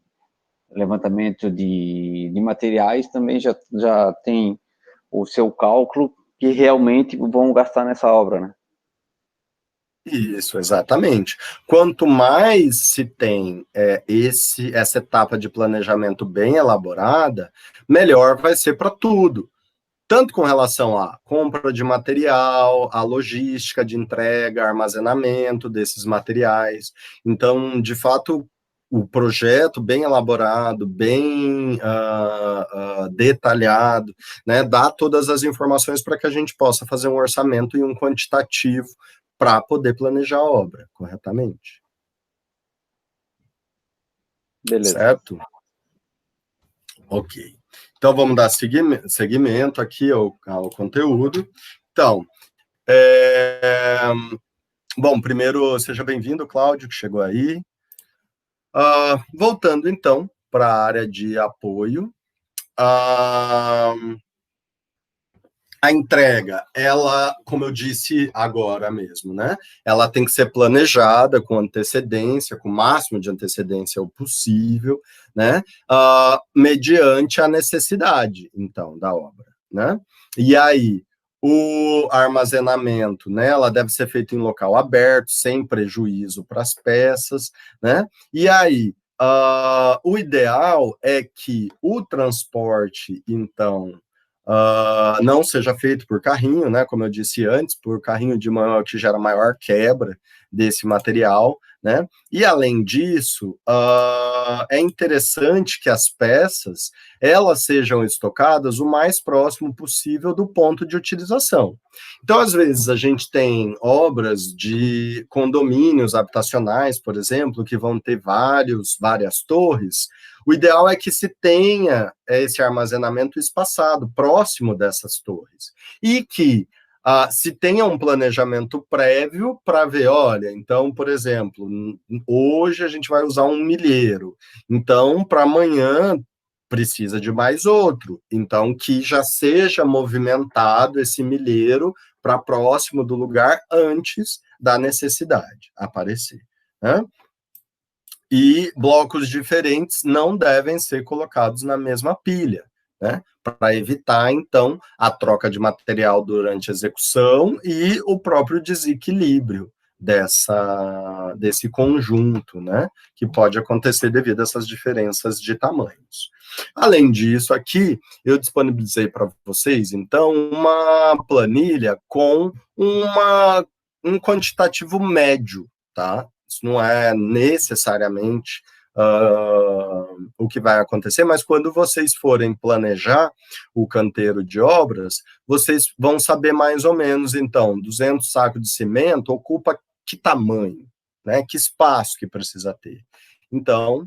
levantamento de materiais, também já tem o seu cálculo que realmente vão gastar nessa obra, né? Isso, exatamente. Quanto mais se tem essa etapa de planejamento bem elaborada, melhor vai ser para tudo. Tanto com relação à compra de material, à logística de entrega, armazenamento desses materiais. Então, de fato, o projeto bem elaborado, bem detalhado, né, dá todas as informações para que a gente possa fazer um orçamento e um quantitativo para poder planejar a obra corretamente. Beleza. Certo? Ok. Então, vamos dar seguimento aqui ao conteúdo. Então, bom, primeiro, seja bem-vindo, Cláudio, que chegou aí. Voltando, então, para a área de apoio. A entrega, ela, como eu disse agora mesmo, né? Ela tem que ser planejada com antecedência, com o máximo de antecedência possível, né? Mediante a necessidade, então, da obra, né? E aí, o armazenamento, né? Ela deve ser feita em local aberto, sem prejuízo para as peças, né? E aí, o ideal é que o transporte, então, não seja feito por carrinho, né, como eu disse antes, por carrinho de mão que gera maior quebra desse material, né, e além disso, é interessante que as peças, elas sejam estocadas o mais próximo possível do ponto de utilização. Então, às vezes, a gente tem obras de condomínios habitacionais, por exemplo, que vão ter várias torres. O ideal é que se tenha esse armazenamento espaçado, próximo dessas torres, e que se tenha um planejamento prévio para ver, olha, então, por exemplo, hoje a gente vai usar um milheiro, então, para amanhã, precisa de mais outro, então, que já seja movimentado esse milheiro para próximo do lugar antes da necessidade aparecer, né? E blocos diferentes não devem ser colocados na mesma pilha, né? Para evitar, então, a troca de material durante a execução e o próprio desequilíbrio desse conjunto, né? Que pode acontecer devido a essas diferenças de tamanhos. Além disso, aqui, eu disponibilizei para vocês, então, uma planilha com um quantitativo médio, tá? Isso não é necessariamente o que vai acontecer, mas quando vocês forem planejar o canteiro de obras, vocês vão saber mais ou menos, então, 200 sacos de cimento ocupa que tamanho, né? Que espaço que precisa ter. Então,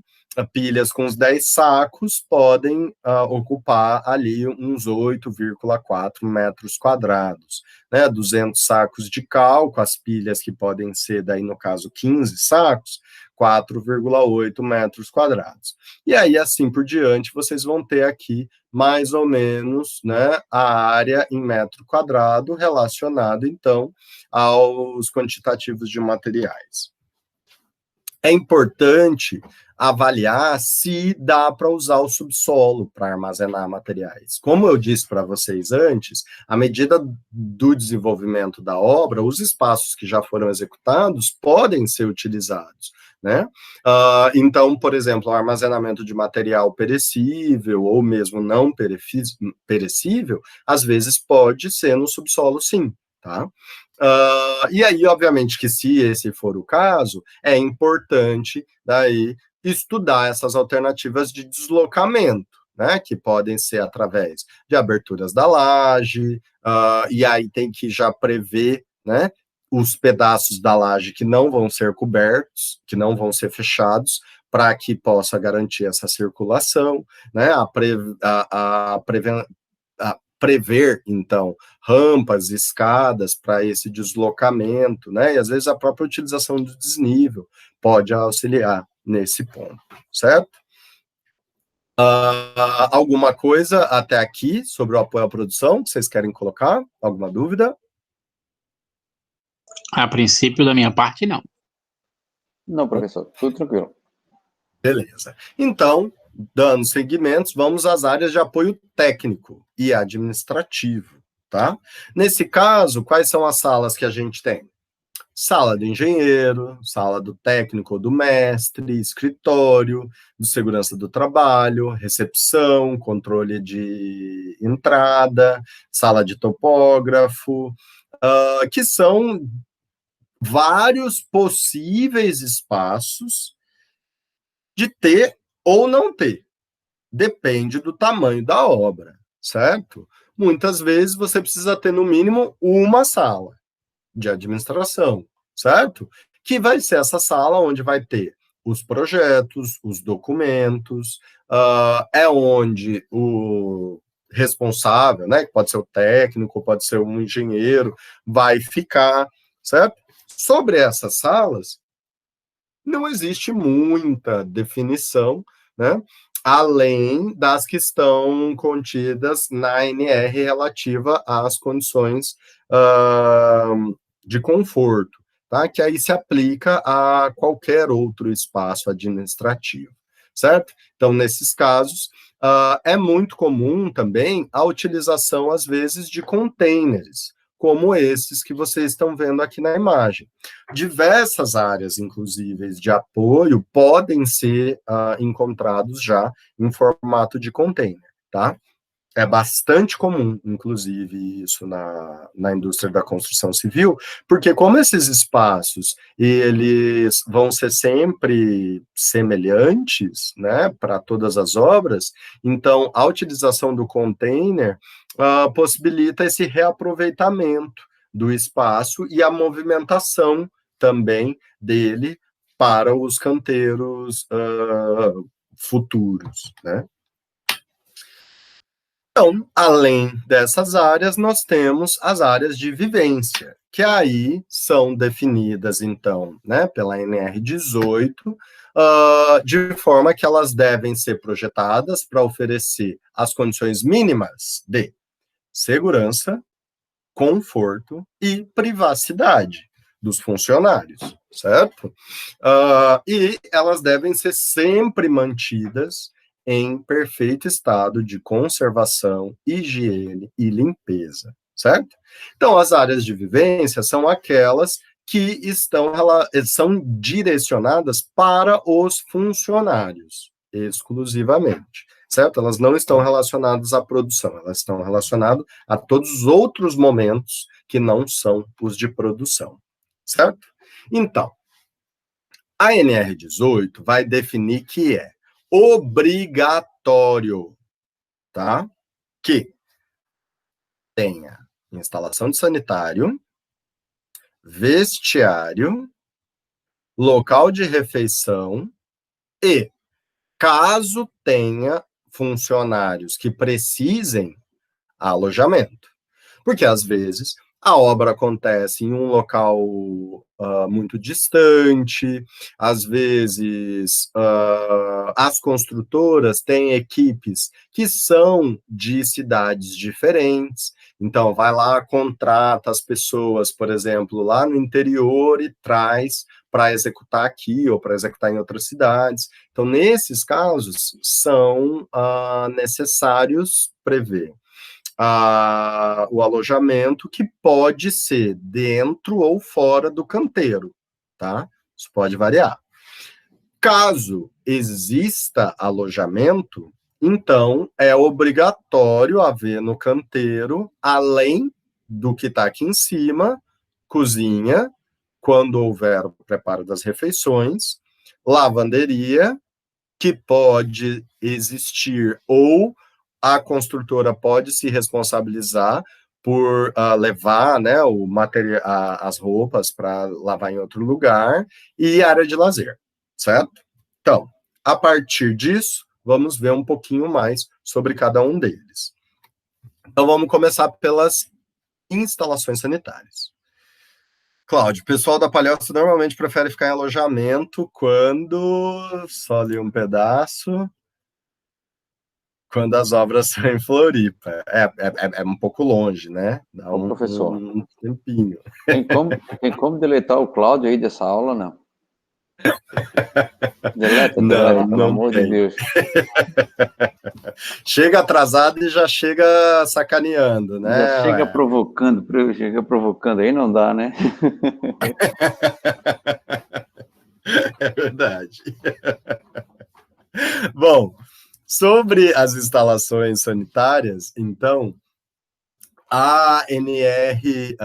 pilhas com os 10 sacos podem ocupar ali uns 8,4 metros quadrados, né? 200 sacos de cal, com as pilhas que podem ser, daí no caso, 15 sacos, 4,8 metros quadrados. E aí, assim por diante, vocês vão ter aqui mais ou menos, né, a área em metro quadrado relacionado, então, aos quantitativos de materiais. É importante avaliar se dá para usar o subsolo para armazenar materiais. Como eu disse para vocês antes, à medida do desenvolvimento da obra, os espaços que já foram executados podem ser utilizados, né? Então, por exemplo, o armazenamento de material perecível ou mesmo não perecível, às vezes pode ser no subsolo, sim, tá? E aí, obviamente, que se esse for o caso, é importante daí estudar essas alternativas de deslocamento, né, que podem ser através de aberturas da laje, e aí tem que já prever, né, os pedaços da laje que não vão ser cobertos, que não vão ser fechados, para que possa garantir essa circulação, né, prever, então, rampas, escadas para esse deslocamento, né, e às vezes a própria utilização do desnível pode auxiliar nesse ponto, certo? Alguma coisa até aqui sobre o apoio à produção que vocês querem colocar? Alguma dúvida? A princípio, da minha parte, não. Não, professor, tudo tranquilo. Beleza. Então, dando seguimentos, vamos às áreas de apoio técnico e administrativo, tá? Nesse caso, quais são as salas que a gente tem? sala do engenheiro, sala do técnico ou do mestre, escritório, de segurança do trabalho, recepção, controle de entrada, sala de topógrafo, que são vários possíveis espaços de ter ou não ter. Depende do tamanho da obra, certo? Muitas vezes você precisa ter no mínimo uma sala de administração, certo? Que vai ser essa sala onde vai ter os projetos, os documentos, é onde o responsável, né, que pode ser o técnico, pode ser um engenheiro, vai ficar, certo? Sobre essas salas, não existe muita definição, né? Além das que estão contidas na ANR relativa às condições de conforto, tá? Que aí se aplica a qualquer outro espaço administrativo, certo? Então, nesses casos, é muito comum também a utilização, às vezes, de containers, como esses que vocês estão vendo aqui na imagem. Diversas áreas, inclusive, de apoio podem ser encontrados já em formato de container, tá? É bastante comum, inclusive, isso na indústria da construção civil, porque como esses espaços, eles vão ser sempre semelhantes, né, para todas as obras, então a utilização do container possibilita esse reaproveitamento do espaço e a movimentação também dele para os canteiros futuros, né? Então, além dessas áreas, nós temos as áreas de vivência, que aí são definidas, então, né, pela NR18, de forma que elas devem ser projetadas para oferecer as condições mínimas de segurança, conforto e privacidade dos funcionários, certo? E elas devem ser sempre mantidas em perfeito estado de conservação, higiene e limpeza, certo? Então, as áreas de vivência são aquelas que são direcionadas para os funcionários, exclusivamente, certo? Elas não estão relacionadas à produção, elas estão relacionadas a todos os outros momentos que não são os de produção, certo? Então, a NR18 vai definir que é obrigatório, tá? Que tenha instalação de sanitário, vestiário, local de refeição e, caso tenha funcionários que precisem, alojamento. Porque, às vezes, a obra acontece em um local muito distante, às vezes as construtoras têm equipes que são de cidades diferentes, então vai lá, contrata as pessoas, por exemplo, lá no interior e traz para executar aqui ou para executar em outras cidades. Então, nesses casos, são necessários prever o alojamento, que pode ser dentro ou fora do canteiro, tá? Isso pode variar. Caso exista alojamento, então é obrigatório haver no canteiro, além do que está aqui em cima, cozinha, quando houver o preparo das refeições, lavanderia, que pode existir, ou a construtora pode se responsabilizar por levar, né, o material, as roupas para lavar em outro lugar, e área de lazer, certo? Então, a partir disso, vamos ver um pouquinho mais sobre cada um deles. Então, vamos começar pelas instalações sanitárias. Cláudio, o pessoal da Palhoça normalmente prefere ficar em alojamento quando só ali um pedaço, quando as obras são em Floripa. É um pouco longe, né? Dá professor, um tempinho. tem como deletar o Cláudio aí dessa aula, não? Deleta, pelo amor de Deus. Chega atrasado e já chega sacaneando, né? Já chega provocando, aí não dá, né? É verdade. Bom, sobre as instalações sanitárias, então, a NR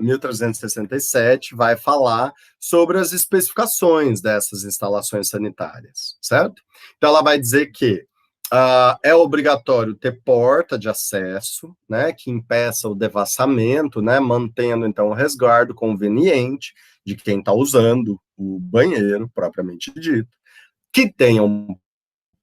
1367 vai falar sobre as especificações dessas instalações sanitárias, certo? Então, ela vai dizer que é obrigatório ter porta de acesso, né, que impeça o devassamento, né, mantendo, então, o resguardo conveniente de quem está usando o banheiro, propriamente dito, que tenham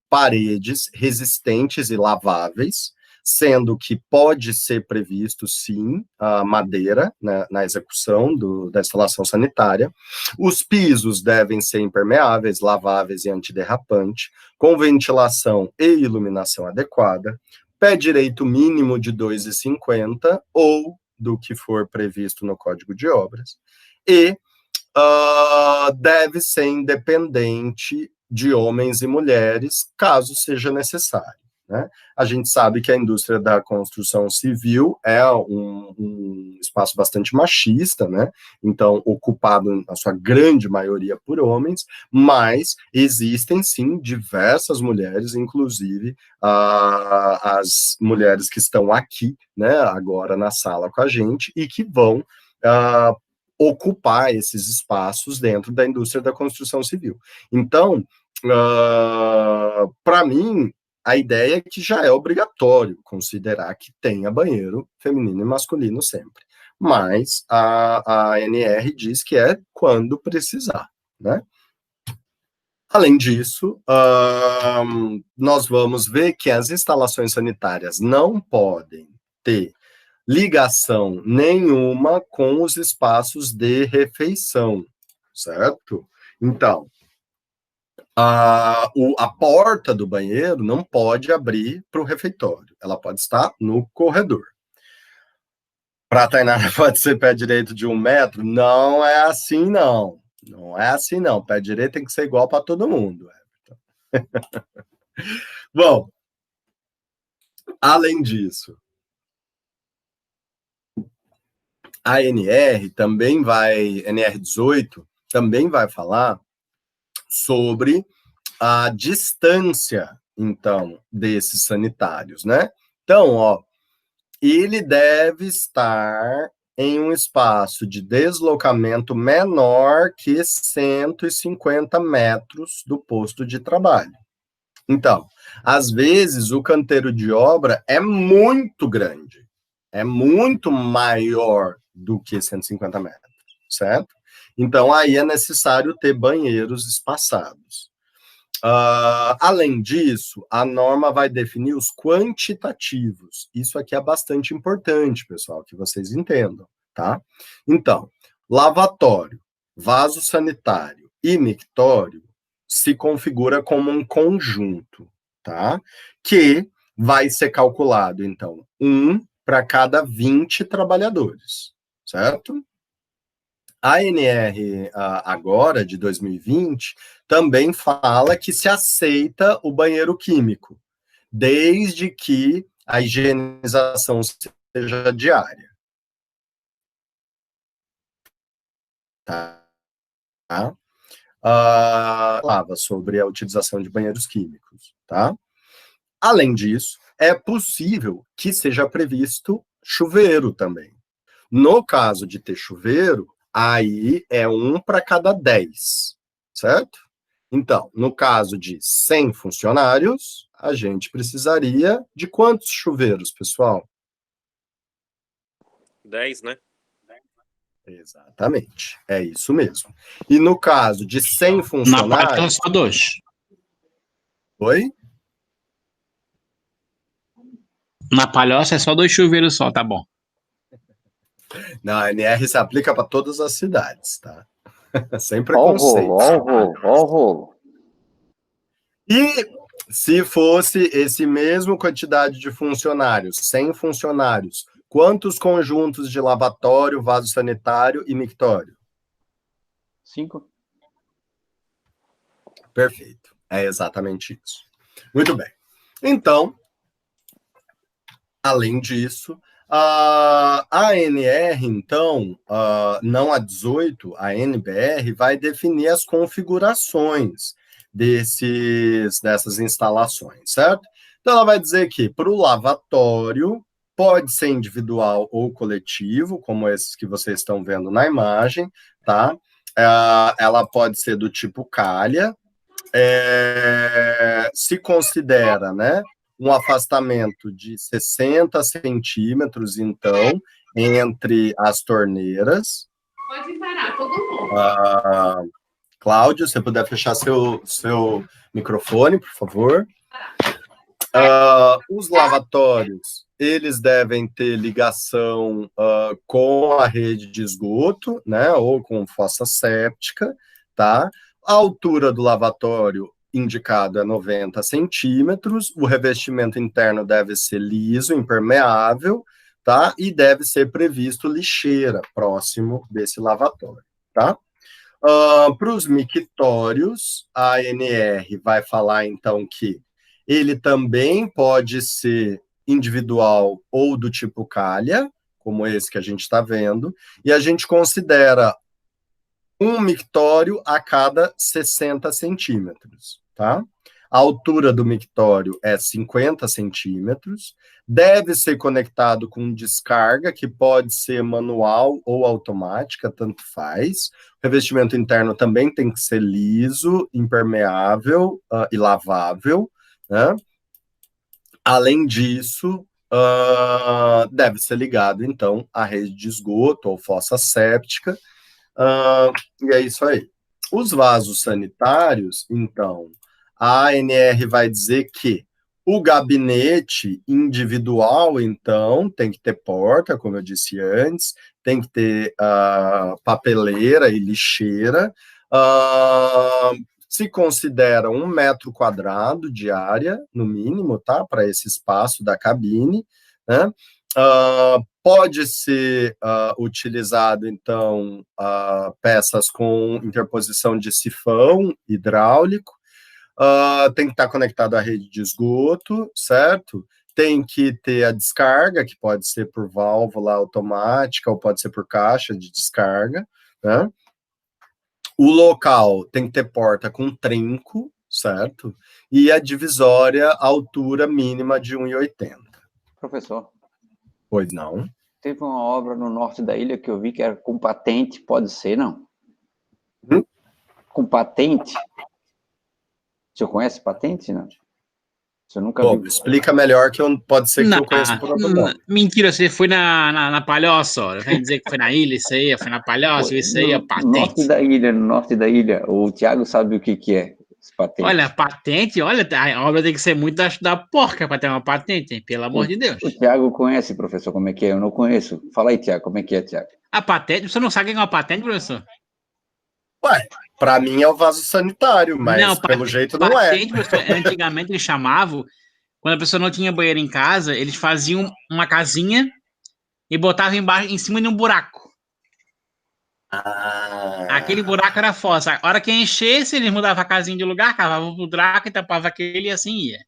paredes resistentes e laváveis, sendo que pode ser previsto, sim, a madeira, né, na execução da instalação sanitária. Os pisos devem ser impermeáveis, laváveis e antiderrapante, com ventilação e iluminação adequada, pé direito mínimo de 2,50 ou do que for previsto no Código de Obras, e deve ser independente de homens e mulheres, caso seja necessário, né? A gente sabe que a indústria da construção civil é um espaço bastante machista, né? Então, ocupado, na sua grande maioria, por homens, mas existem, sim, diversas mulheres, inclusive as mulheres que estão aqui, né, agora na sala com a gente, e que vão ocupar esses espaços dentro da indústria da construção civil. Então, para mim, a ideia é que já é obrigatório considerar que tenha banheiro feminino e masculino sempre. Mas a NR diz que é quando precisar, né? Além disso, nós vamos ver que as instalações sanitárias não podem ter ligação nenhuma com os espaços de refeição, certo? Então, a porta do banheiro não pode abrir para o refeitório, ela pode estar no corredor. Para a Tainara pode ser pé direito de 1 metro? Não é assim, não. Não é assim, não. Pé direito tem que ser igual para todo mundo. Bom, além disso, a NR também vai, NR18, também vai falar sobre a distância, então, desses sanitários, né? Então, ó, ele deve estar em um espaço de deslocamento menor que 150 metros do posto de trabalho. Então, às vezes, o canteiro de obra é muito grande, é muito maior do que 150 metros, certo? Então, aí é necessário ter banheiros espaçados. Além disso, a norma vai definir os quantitativos. Isso aqui é bastante importante, pessoal, que vocês entendam, tá? Então, lavatório, vaso sanitário e mictório se configura como um conjunto, tá? Que vai ser calculado, então, 1 para cada 20 trabalhadores, certo? A NR agora, de 2020, também fala que se aceita o banheiro químico, desde que a higienização seja diária. Tá? Falava sobre a utilização de banheiros químicos, tá? Além disso, é possível que seja previsto chuveiro também. No caso de ter chuveiro, aí é 1 para cada 10, certo? Então, no caso de 100 funcionários, a gente precisaria de quantos chuveiros, pessoal? 10, né? Exatamente, é isso mesmo. E no caso de 100 funcionários... Na parte só 2. Oi? Na palhoça é só 2 chuveiros só, tá bom. Não, a NR se aplica para todas as cidades, tá? Sem Ó o preconceito. rolo, ó o rolo. E se fosse esse mesmo quantidade de funcionários, 100 funcionários, quantos conjuntos de lavatório, vaso sanitário e mictório? 5. Perfeito. É exatamente isso. Muito bem. Então, além disso, a ANR, então, não a 18, a NBR, vai definir as configurações dessas instalações, certo? Então, ela vai dizer que para o lavatório, pode ser individual ou coletivo, como esses que vocês estão vendo na imagem, tá? Ela pode ser do tipo calha, se considera, né, um afastamento de 60 centímetros, então, entre as torneiras. Pode parar, todo mundo. Cláudio, se você puder fechar seu microfone, por favor. Os lavatórios, eles devem ter ligação com a rede de esgoto, né, ou com fossa séptica, tá? A altura do lavatório indicado é 90 centímetros, o revestimento interno deve ser liso, impermeável, tá? E deve ser previsto lixeira próximo desse lavatório, tá? Para os mictórios, a ANR vai falar, então, que ele também pode ser individual ou do tipo calha, como esse que a gente está vendo, e a gente considera um mictório a cada 60 centímetros, tá? A altura do mictório é 50 centímetros, deve ser conectado com descarga, que pode ser manual ou automática, tanto faz. O revestimento interno também tem que ser liso, impermeável e lavável, né? Além disso, deve ser ligado, então, à rede de esgoto ou fossa séptica, e é isso aí. Os vasos sanitários, então, a ANR vai dizer que o gabinete individual, então, tem que ter porta, como eu disse antes, tem que ter papeleira e lixeira, se considera 1 metro quadrado de área, no mínimo, tá? Para esse espaço da cabine, né? Pode ser utilizado, então, peças com interposição de sifão hidráulico, tem que estar conectado à rede de esgoto, certo? Tem que ter a descarga, que pode ser por válvula automática ou pode ser por caixa de descarga, né? O local tem que ter porta com trinco, certo? E a divisória, altura mínima de 1,80. Professor. Pois não. Teve uma obra no norte da ilha que eu vi que era com patente, pode ser, não? Com patente? O senhor conhece patente, não? O senhor nunca viu? Explica melhor, que pode ser que eu conheça por outro nome. Mentira, você foi na Palhoça, vai dizer que foi na ilha, isso aí, foi na Palhoça, isso aí é patente. No norte da ilha, o Thiago sabe o que é patente. Olha, patente, olha, a obra tem que ser muito da porca para ter uma patente, hein? Pelo amor de Deus. O Thiago conhece, professor, como é que é? Eu não conheço. Fala aí, Thiago, como é que é, Thiago? A patente, você não sabe o que é uma patente, professor? Ué, para mim é o vaso sanitário, mas não, pelo jeito não é. Patente, professor, antigamente eles chamavam, quando a pessoa não tinha banheiro em casa, eles faziam uma casinha e botavam embaixo, em cima de um buraco. Aquele buraco era fossa. A hora que enchesse, eles mudavam a casinha de lugar, cavavam o buraco e tapavam aquele e assim ia.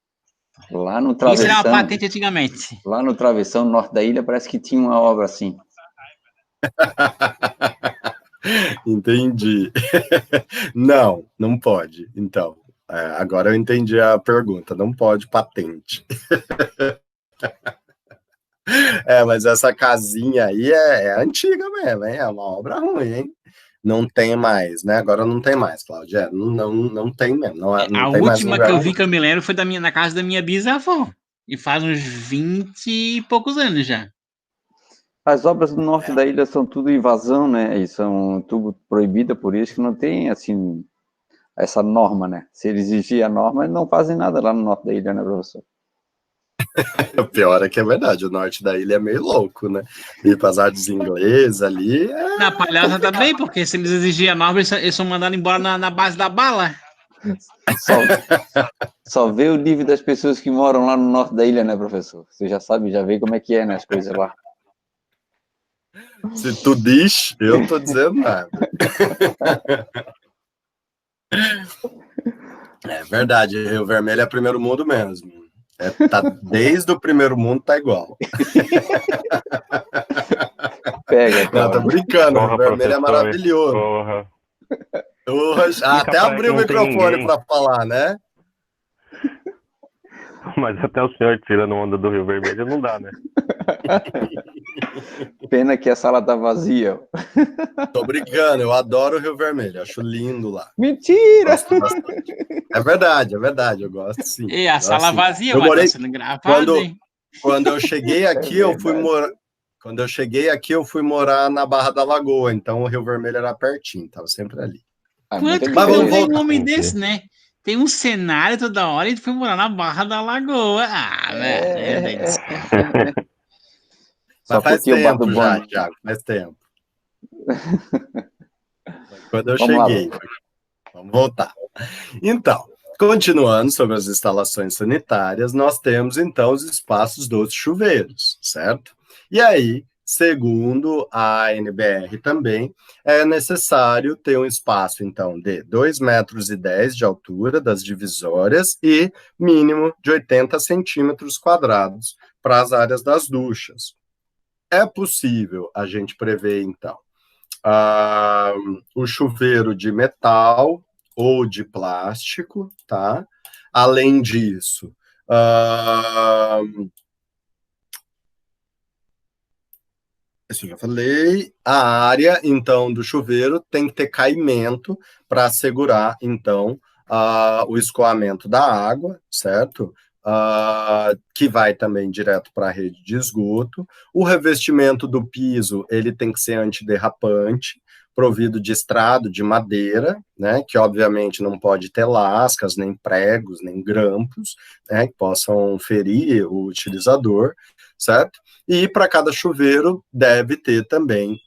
Lá no travessão, isso era uma patente antigamente. Lá no travessão, no norte da ilha, parece que tinha uma obra assim. Entendi. Não pode. Então, agora eu entendi a pergunta. Não pode patente. Mas essa casinha aí é antiga mesmo, hein? É uma obra ruim, hein? Não tem mais, né? Agora não tem mais, Cláudia. Não tem mesmo. Não a tem última mais que eu vi que eu me lembro foi na casa da minha bisavó. E faz uns 20 e poucos anos já. As obras do norte da ilha são tudo invasão, né? E são tudo proibida, por isso que não tem, assim, essa norma, né? Se eles exigirem a norma, eles não fazem nada lá no norte da ilha, né, professor? O pior é que é verdade, o norte da ilha é meio louco, né? Ir para as artes inglesas ali. Na Palhoça também, porque se eles exigirem a norma, eles são mandados embora na base da bala. Só vê o nível das pessoas que moram lá no norte da ilha, né, professor? Você já sabe, já vê como é que é, né, as coisas lá. Se tu diz, eu não tô dizendo nada. É verdade, Rio Vermelho é primeiro mundo mesmo. Desde o primeiro mundo tá igual. Pega, Não, tô brincando, Rio Vermelho é maravilhoso. Porra. Até abriu o microfone para falar, né? Mas até o senhor tirando onda do Rio Vermelho não dá, né? Pena que a sala tá vazia. Tô brincando, eu adoro o Rio Vermelho, acho lindo lá. Mentira! Gosto bastante. É verdade, eu gosto sim. E a sala vazia, eu mas morei... tá sendo gravado, hein? Quando eu cheguei aqui, Quando eu cheguei aqui, eu fui morar na Barra da Lagoa, então o Rio Vermelho era pertinho, tava sempre ali. Quanto que não vem um homem desse, né? Tem um cenário toda hora e foi morar na Barra da Lagoa. Ah, velho. Mas faz tempo já, Thiago, faz tempo. Quando eu cheguei. Vamos voltar. Então, continuando sobre as instalações sanitárias, nós temos, então, os espaços dos chuveiros, certo? E aí, segundo a NBR também, é necessário ter um espaço, então, de 2,10 metros de altura das divisórias e mínimo de 80 centímetros quadrados para as áreas das duchas. É possível a gente prever, então, o chuveiro de metal ou de plástico, tá? Além disso, isso eu já falei. A área, então, do chuveiro tem que ter caimento para assegurar, então, o escoamento da água, certo? Que vai também direto para a rede de esgoto. O revestimento do piso, ele tem que ser antiderrapante, provido de estrado de madeira, né, que obviamente não pode ter lascas, nem pregos, nem grampos, né, que possam ferir o utilizador, certo? E para cada chuveiro deve ter também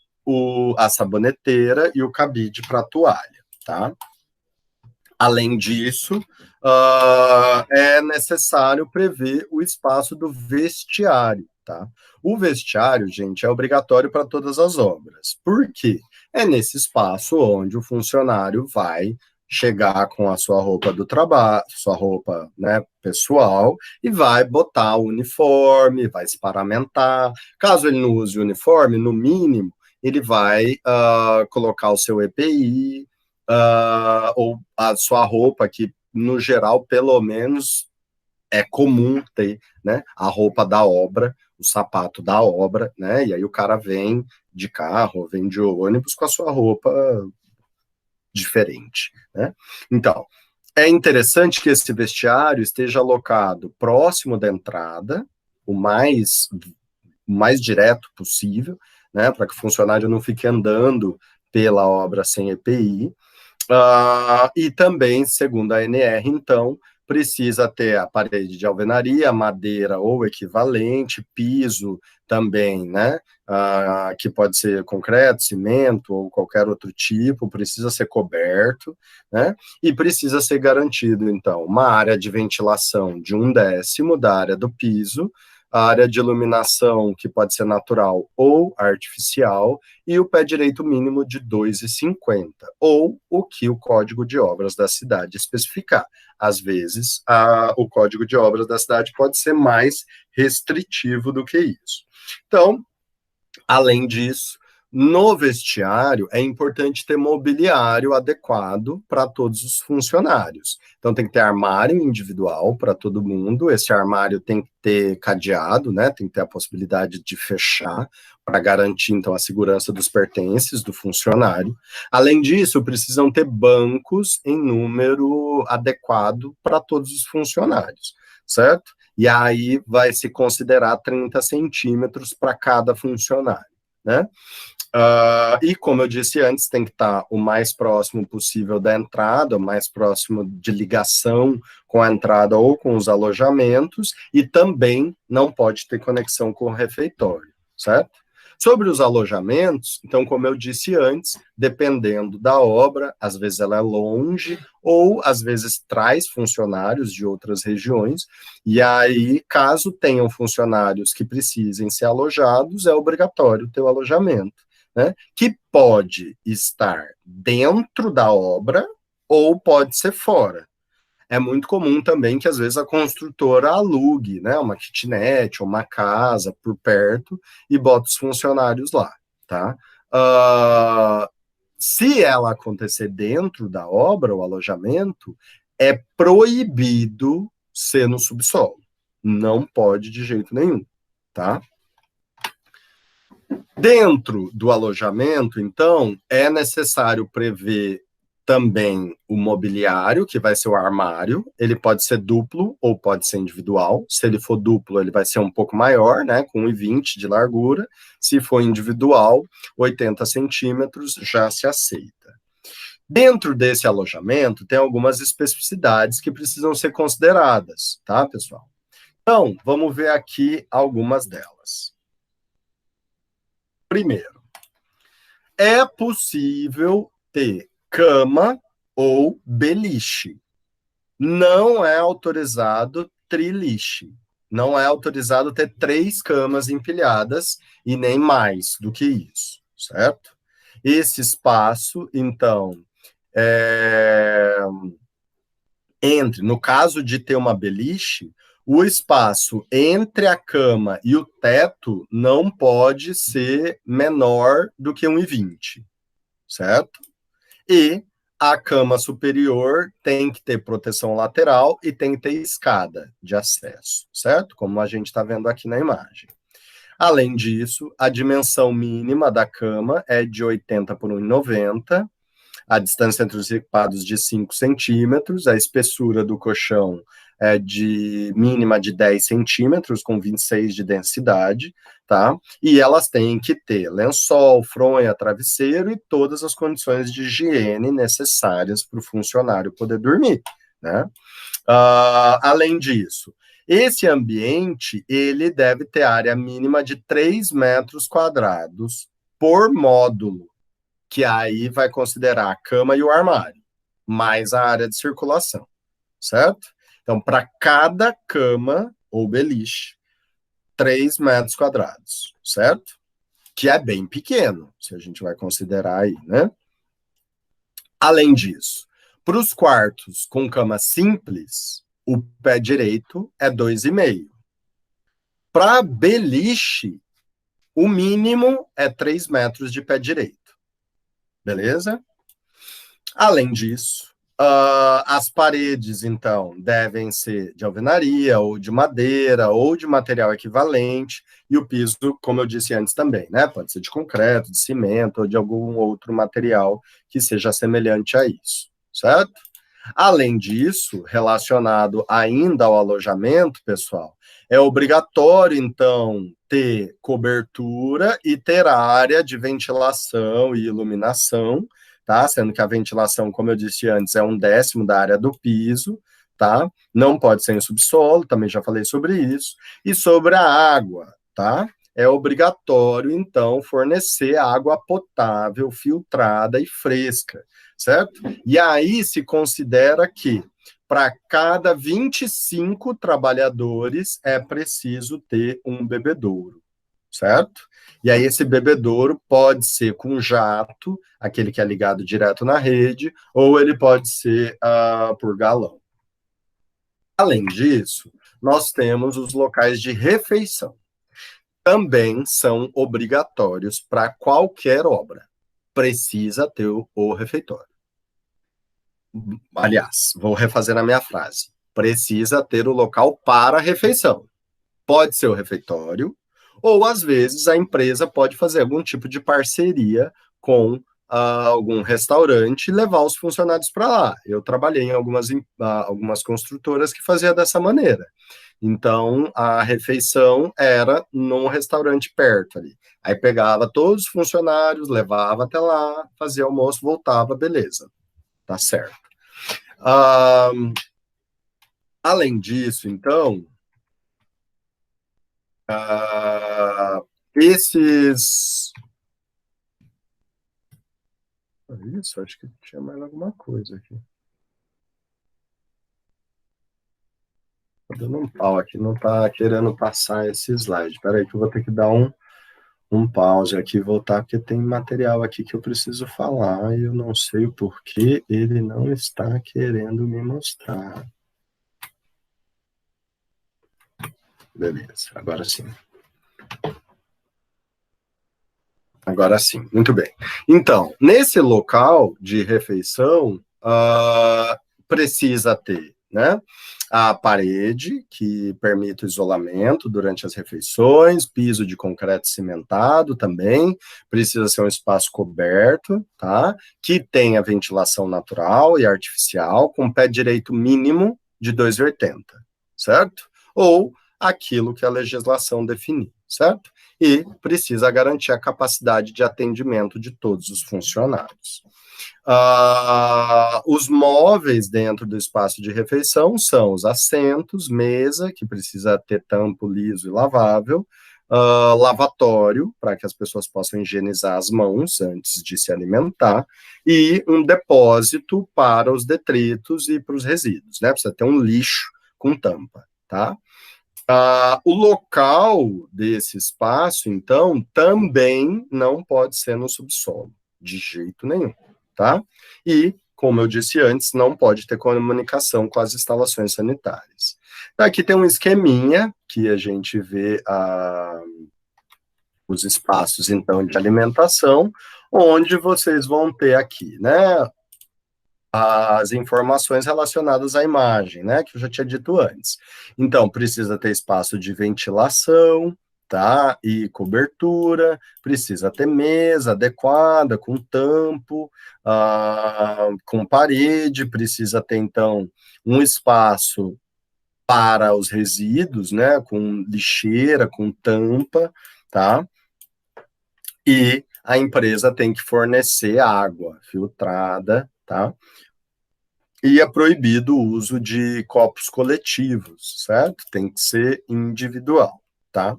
a saboneteira e o cabide para toalha, tá? Além disso, é necessário prever o espaço do vestiário, tá? O vestiário, gente, é obrigatório para todas as obras. Por quê? É nesse espaço onde o funcionário vai chegar com a sua roupa do trabalho, sua roupa, né, pessoal, e vai botar o uniforme, vai se paramentar. Caso ele não use o uniforme, no mínimo, ele vai colocar o seu EPI, ou a sua roupa, que no geral, pelo menos, é comum ter, né, a roupa da obra, o sapato da obra, né, e aí o cara vem de carro, vem de ônibus com a sua roupa diferente, né? Então, é interessante que esse vestiário esteja alocado próximo da entrada, o mais direto possível, né, para que o funcionário não fique andando pela obra sem EPI, e também, segundo a ANR, então, precisa ter a parede de alvenaria, madeira ou equivalente, piso também, né, que pode ser concreto, cimento ou qualquer outro tipo, precisa ser coberto, né, e precisa ser garantido, então, uma área de ventilação de 1/10 da área do piso, a área de iluminação, que pode ser natural ou artificial, e o pé direito mínimo de 2,50, ou o que o Código de Obras da cidade especificar. Às vezes, o Código de Obras da cidade pode ser mais restritivo do que isso. Então, além disso, no vestiário, é importante ter mobiliário adequado para todos os funcionários. Então, tem que ter armário individual para todo mundo. Esse armário tem que ter cadeado, né? Tem que ter a possibilidade de fechar para garantir, então, a segurança dos pertences do funcionário. Além disso, precisam ter bancos em número adequado para todos os funcionários, certo? E aí vai se considerar 30 centímetros para cada funcionário, né? E como eu disse antes, tem que estar o mais próximo possível da entrada, o mais próximo de ligação com a entrada ou com os alojamentos, e também não pode ter conexão com o refeitório, certo? Sobre os alojamentos, então, como eu disse antes, dependendo da obra, às vezes ela é longe, ou às vezes traz funcionários de outras regiões, e aí, caso tenham funcionários que precisem ser alojados, é obrigatório ter o alojamento, né? Que pode estar dentro da obra ou pode ser fora. é muito comum também que, às vezes, a construtora alugue, né, uma kitnet ou uma casa por perto e bota os funcionários lá, tá? Se ela acontecer dentro da obra, o alojamento, é proibido ser no subsolo. Não pode de jeito nenhum, tá? Dentro do alojamento, então, é necessário prever também o mobiliário, que vai ser o armário. Ele pode ser duplo ou pode ser individual. Se ele for duplo, ele vai ser um pouco maior, né, com 1,20 de largura. Se for individual, 80 centímetros já se aceita. Dentro desse alojamento, tem algumas especificidades que precisam ser consideradas, tá, pessoal? Então, vamos ver aqui algumas delas. Primeiro, é possível ter cama ou beliche. Não é autorizado triliche. Não é autorizado ter 3 camas empilhadas e nem mais do que isso, certo? Esse espaço, então, no caso de ter uma beliche, o espaço entre a cama e o teto não pode ser menor do que 1,20, certo? E a cama superior tem que ter proteção lateral e tem que ter escada de acesso, certo? Como a gente está vendo aqui na imagem. Além disso, a dimensão mínima da cama é de 80 por 1,90, a distância entre os equipados de 5 centímetros, a espessura do colchão é mínima de 10 centímetros, com 26 de densidade, tá? E elas têm que ter lençol, fronha, travesseiro e todas as condições de higiene necessárias para o funcionário poder dormir, né? Além disso, esse ambiente, ele deve ter área mínima de 3 metros quadrados por módulo, que aí vai considerar a cama e o armário, mais a área de circulação, certo? Então, para cada cama ou beliche, 3 metros quadrados, certo? Que é bem pequeno, se a gente vai considerar aí, né? Além disso, para os quartos com cama simples, o pé direito é 2,5. Para beliche, o mínimo é 3 metros de pé direito. Beleza? Além disso, as paredes, então, devem ser de alvenaria, ou de madeira, ou de material equivalente, e o piso, como eu disse antes também, né? Pode ser de concreto, de cimento, ou de algum outro material que seja semelhante a isso, certo? Além disso, relacionado ainda ao alojamento, pessoal, é obrigatório, então, ter cobertura e ter área de ventilação e iluminação, tá? Sendo que a ventilação, como eu disse antes, é 1/10 da área do piso, tá? Não pode ser em subsolo, também já falei sobre isso. E sobre a água, tá? É obrigatório, então, fornecer água potável, filtrada e fresca, certo? E aí se considera que para cada 25 trabalhadores é preciso ter um bebedouro, certo? E aí esse bebedouro pode ser com jato, aquele que é ligado direto na rede, ou ele pode ser por galão. Além disso, nós temos os locais de refeição. Também são obrigatórios para qualquer obra. Precisa ter o refeitório. Aliás, vou refazer a minha frase. Precisa ter o local para a refeição. Pode ser o refeitório, ou às vezes a empresa pode fazer algum tipo de parceria com algum restaurante e levar os funcionários para lá. Eu trabalhei em algumas construtoras que faziam dessa maneira. Então, a refeição era num restaurante perto ali. Aí pegava todos os funcionários, levava até lá, fazia almoço, voltava, beleza. Tá certo. Além disso, então, esses... Isso, acho que tinha mais alguma coisa aqui. Tô dando um pau aqui, não tá querendo passar esse slide. Espera aí que eu vou ter que dar um pause aqui e voltar, porque tem material aqui que eu preciso falar e eu não sei o porquê ele não está querendo me mostrar. Beleza, agora sim. Agora sim, muito bem. Então, nesse local de refeição, precisa ter, né, a parede, que permite o isolamento durante as refeições, piso de concreto cimentado também, precisa ser um espaço coberto, tá, que tenha ventilação natural e artificial, com pé direito mínimo de 2,80, certo? Ou aquilo que a legislação definir, certo? E precisa garantir a capacidade de atendimento de todos os funcionários. Os móveis dentro do espaço de refeição são os assentos, mesa, que precisa ter tampo liso e lavável, lavatório, para que as pessoas possam higienizar as mãos antes de se alimentar, e um depósito para os detritos e para os resíduos, né? Precisa ter um lixo com tampa, tá? O local desse espaço, então, também não pode ser no subsolo, de jeito nenhum, tá? E, como eu disse antes, não pode ter comunicação com as instalações sanitárias. Aqui tem um esqueminha que a gente vê os espaços, então, de alimentação, onde vocês vão ter aqui, né, as informações relacionadas à imagem, né, que eu já tinha dito antes. Então, precisa ter espaço de ventilação, tá, e cobertura, precisa ter mesa adequada, com tampo, com parede, precisa ter, então, um espaço para os resíduos, né, com lixeira, com tampa, tá, e a empresa tem que fornecer água filtrada, tá? E é proibido o uso de copos coletivos, certo? Tem que ser individual, tá?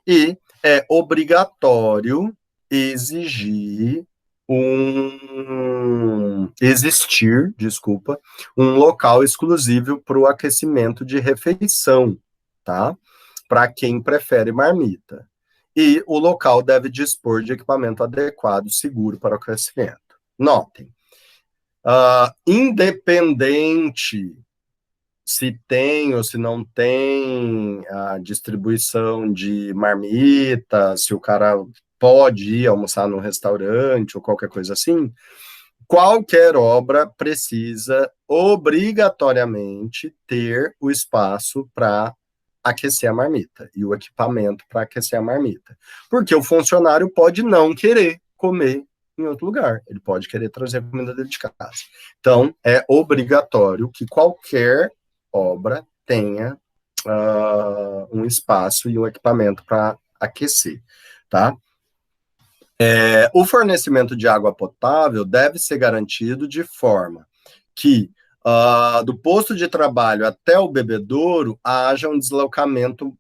E é obrigatório existir um local exclusivo para o aquecimento de refeição, tá? Para quem prefere marmita. E o local deve dispor de equipamento adequado, seguro para o aquecimento. Notem, independente se tem ou se não tem a distribuição de marmita, se o cara pode ir almoçar num restaurante ou qualquer coisa assim, qualquer obra precisa obrigatoriamente ter o espaço para aquecer a marmita e o equipamento para aquecer a marmita. Porque o funcionário pode não querer comer em outro lugar, ele pode querer trazer a comida dele de casa. Então, é obrigatório que qualquer obra tenha um espaço e um equipamento para aquecer, tá? O fornecimento de água potável deve ser garantido de forma que do posto de trabalho até o bebedouro haja um deslocamento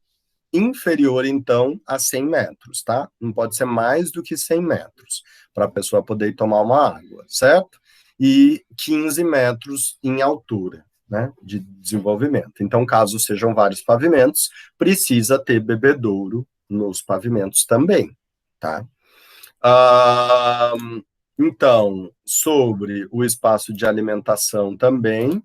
inferior, então, a 100 metros, tá? Não pode ser mais do que 100 metros, para a pessoa poder ir tomar uma água, certo? E 15 metros em altura, né, de desenvolvimento. Então, caso sejam vários pavimentos, precisa ter bebedouro nos pavimentos também, tá? Então, sobre o espaço de alimentação também,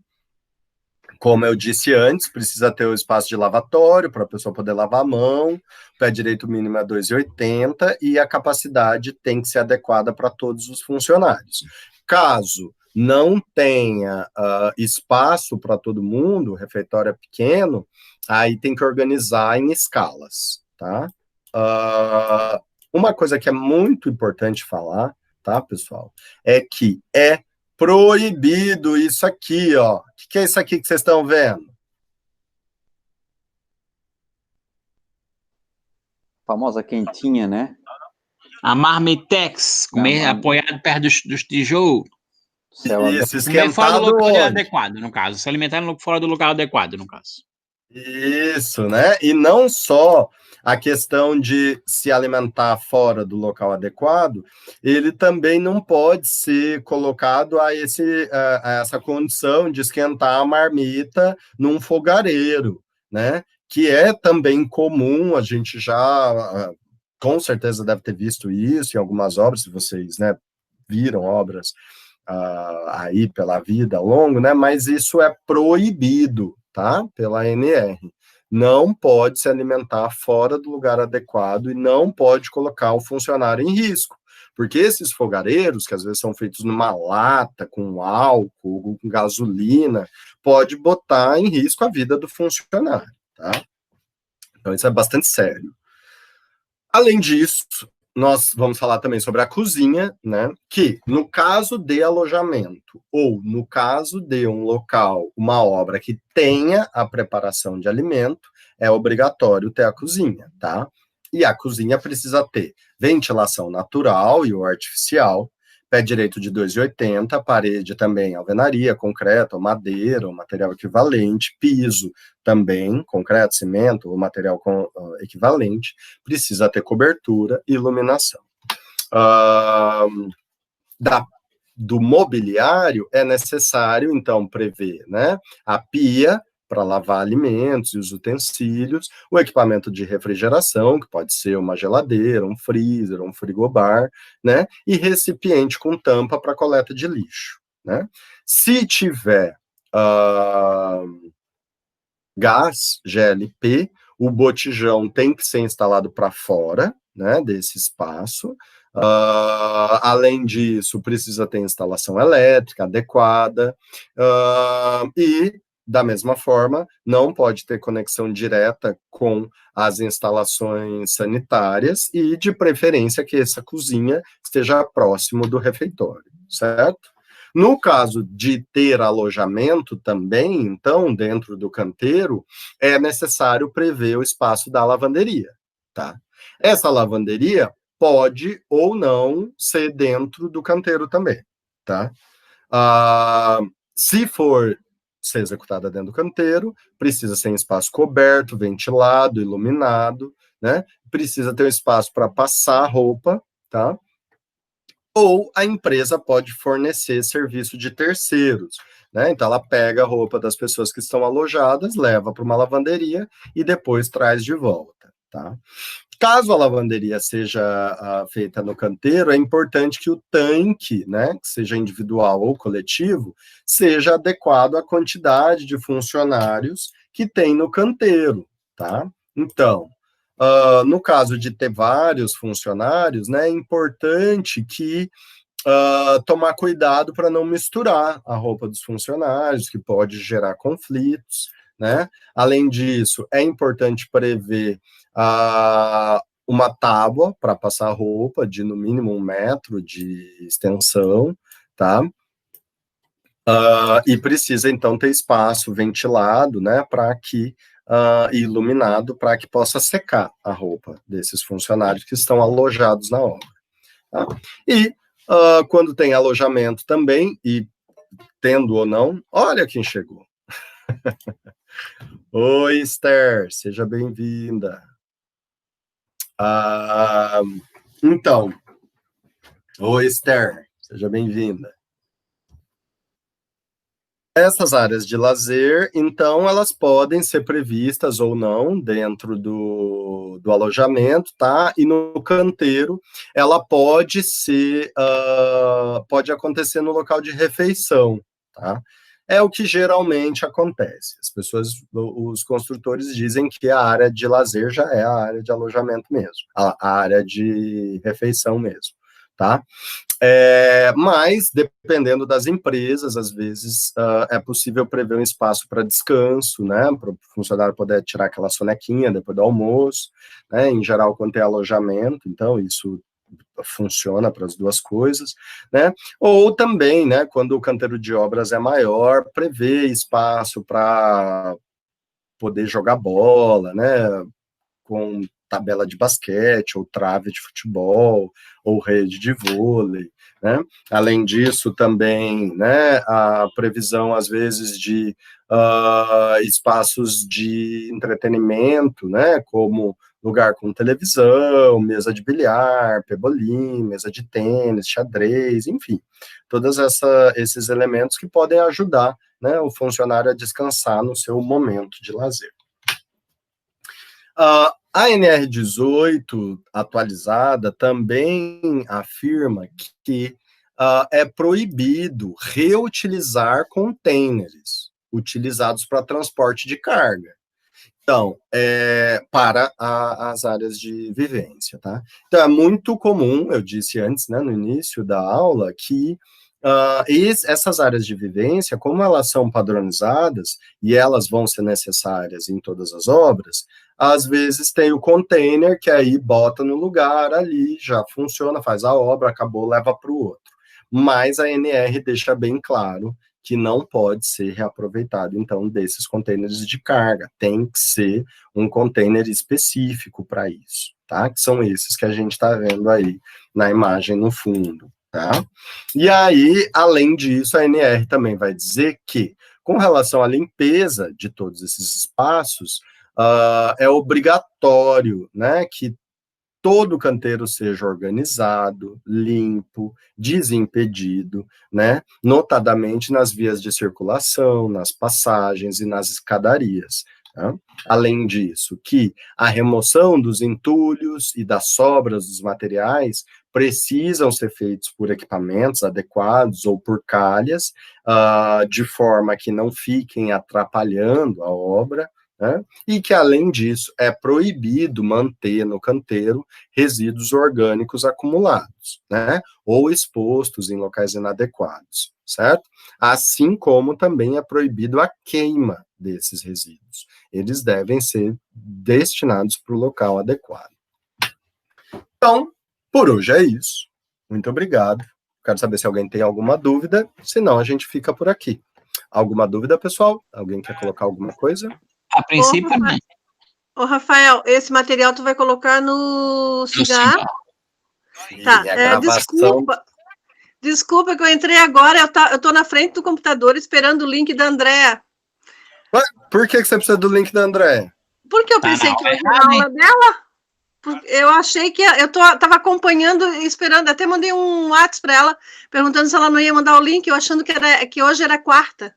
como eu disse antes, precisa ter o espaço de lavatório para a pessoa poder lavar a mão, o pé direito mínimo é 2,80 e a capacidade tem que ser adequada para todos os funcionários. Caso não tenha espaço para todo mundo, o refeitório é pequeno, aí tem que organizar em escalas, tá? Uma coisa que é muito importante falar, tá, pessoal, é que é proibido isso aqui, ó. O que é isso aqui que vocês estão vendo? Famosa quentinha, né? A Marmitex, comer apoiado perto dos tijolos. Isso, Comer fora do esquentado local onde? adequado, no caso. Se alimentar fora do local adequado, no caso. Isso, né? E não só a questão de se alimentar fora do local adequado, ele também não pode ser colocado a essa condição de esquentar a marmita num fogareiro, né? Que é também comum, a gente já com certeza deve ter visto isso em algumas obras, se vocês, né, viram obras aí pela vida ao longo, né? Mas isso é proibido, tá? Pela ANR. não pode se alimentar fora do lugar adequado e não pode colocar o funcionário em risco. Porque esses fogareiros, que às vezes são feitos numa lata, com álcool, com gasolina, pode botar em risco a vida do funcionário, tá? Então isso é bastante sério. Além disso, nós vamos falar também sobre a cozinha, né? Que no caso de alojamento ou no caso de um local, uma obra que tenha a preparação de alimento, é obrigatório ter a cozinha, tá? E a cozinha precisa ter ventilação natural e ou artificial, pé direito de 2,80, parede também alvenaria, concreto, ou madeira, ou material equivalente, piso também, concreto, cimento, ou material equivalente, precisa ter cobertura e iluminação. Do mobiliário, é necessário, então, prever, né, a pia, para lavar alimentos e os utensílios, o equipamento de refrigeração, que pode ser uma geladeira, um freezer, um frigobar, né, e recipiente com tampa para coleta de lixo, né. Se tiver gás, GLP, o botijão tem que ser instalado para fora, né, desse espaço. Além disso, precisa ter instalação elétrica adequada, e da mesma forma, não pode ter conexão direta com as instalações sanitárias e, de preferência, que essa cozinha esteja próximo do refeitório, certo? No caso de ter alojamento também, então, dentro do canteiro, é necessário prever o espaço da lavanderia, tá? Essa lavanderia pode ou não ser dentro do canteiro também, tá? Se for ser executada dentro do canteiro, precisa ser em espaço coberto, ventilado, iluminado, né? Precisa ter um espaço para passar roupa, tá? Ou a empresa pode fornecer serviço de terceiros, né? Então ela pega a roupa das pessoas que estão alojadas, leva para uma lavanderia e depois traz de volta, tá? Caso a lavanderia seja feita no canteiro, é importante que o tanque, né, que seja individual ou coletivo, seja adequado à quantidade de funcionários que tem no canteiro, tá? Então, no caso de ter vários funcionários, né, é importante que tomar cuidado para não misturar a roupa dos funcionários, que pode gerar conflitos, né? Além disso, é importante prever uma tábua para passar roupa de no mínimo 1 metro de extensão, tá? E precisa, então, ter espaço ventilado, né, para que, iluminado, para que possa secar a roupa desses funcionários que estão alojados na obra. Tá? E quando tem alojamento também, e tendo ou não, olha quem chegou. Oi, Esther, seja bem-vinda. Então, oi, Esther, seja bem-vinda. Essas áreas de lazer, então, elas podem ser previstas ou não dentro do alojamento, tá? E no canteiro, ela pode ser, pode acontecer no local de refeição, tá? É o que geralmente acontece. As pessoas, os construtores dizem que a área de lazer já é a área de alojamento mesmo, a área de refeição mesmo, tá? Mas, dependendo das empresas, às vezes é possível prever um espaço para descanso, né, para o funcionário poder tirar aquela sonequinha depois do almoço, né, em geral, quando tem alojamento, então isso funciona para as duas coisas, né, ou também, né, quando o canteiro de obras é maior, prever espaço para poder jogar bola, né, com tabela de basquete, ou trave de futebol, ou rede de vôlei, né? Além disso, também, né, a previsão, às vezes, de espaços de entretenimento, né, como lugar com televisão, mesa de bilhar, pebolim, mesa de tênis, xadrez, enfim, todos esses elementos que podem ajudar, né, o funcionário a descansar no seu momento de lazer. A NR18 atualizada também afirma que é proibido reutilizar contêineres utilizados para transporte de carga. Então, para as áreas de vivência, tá? Então, é muito comum, eu disse antes, né, no início da aula, que essas áreas de vivência, como elas são padronizadas, e elas vão ser necessárias em todas as obras, às vezes tem o container, que aí bota no lugar ali, já funciona, faz a obra, acabou, leva para o outro. Mas a ANR deixa bem claro que não pode ser reaproveitado, então, desses containers de carga. Tem que ser um container específico para isso, tá? Que são esses que a gente está vendo aí na imagem no fundo, tá? E aí, além disso, a ANR também vai dizer que, com relação à limpeza de todos esses espaços, é obrigatório, né, que todo canteiro seja organizado, limpo, desimpedido, né? Notadamente nas vias de circulação, nas passagens e nas escadarias. Tá? Além disso, que a remoção dos entulhos e das sobras dos materiais precisam ser feitos por equipamentos adequados ou por calhas, de forma que não fiquem atrapalhando a obra, né? E que, além disso, é proibido manter no canteiro resíduos orgânicos acumulados, né? Ou expostos em locais inadequados, certo? Assim como também é proibido a queima desses resíduos. Eles devem ser destinados para o local adequado. Então, por hoje é isso. Muito obrigado. Quero saber se alguém tem alguma dúvida, senão a gente fica por aqui. Alguma dúvida, pessoal? Alguém quer colocar alguma coisa? A princípio, não. Ô, Rafael, esse material tu vai colocar no Cigar? Tá, desculpa que eu entrei agora, eu tô na frente do computador esperando o link da Andréa. Por que você precisa do link da Andréa? Porque eu pensei que ia na aula dela. Eu achei que tava acompanhando e esperando, até mandei um WhatsApp para ela, perguntando se ela não ia mandar o link, eu achando que hoje era quarta.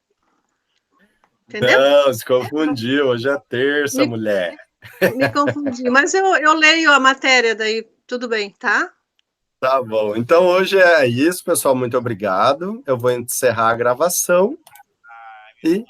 Entendeu? Não, se confundiu, hoje é terça, mulher. Me confundi, mas eu leio a matéria daí, tudo bem, tá? Tá bom, então hoje é isso, pessoal, muito obrigado. Eu vou encerrar a gravação e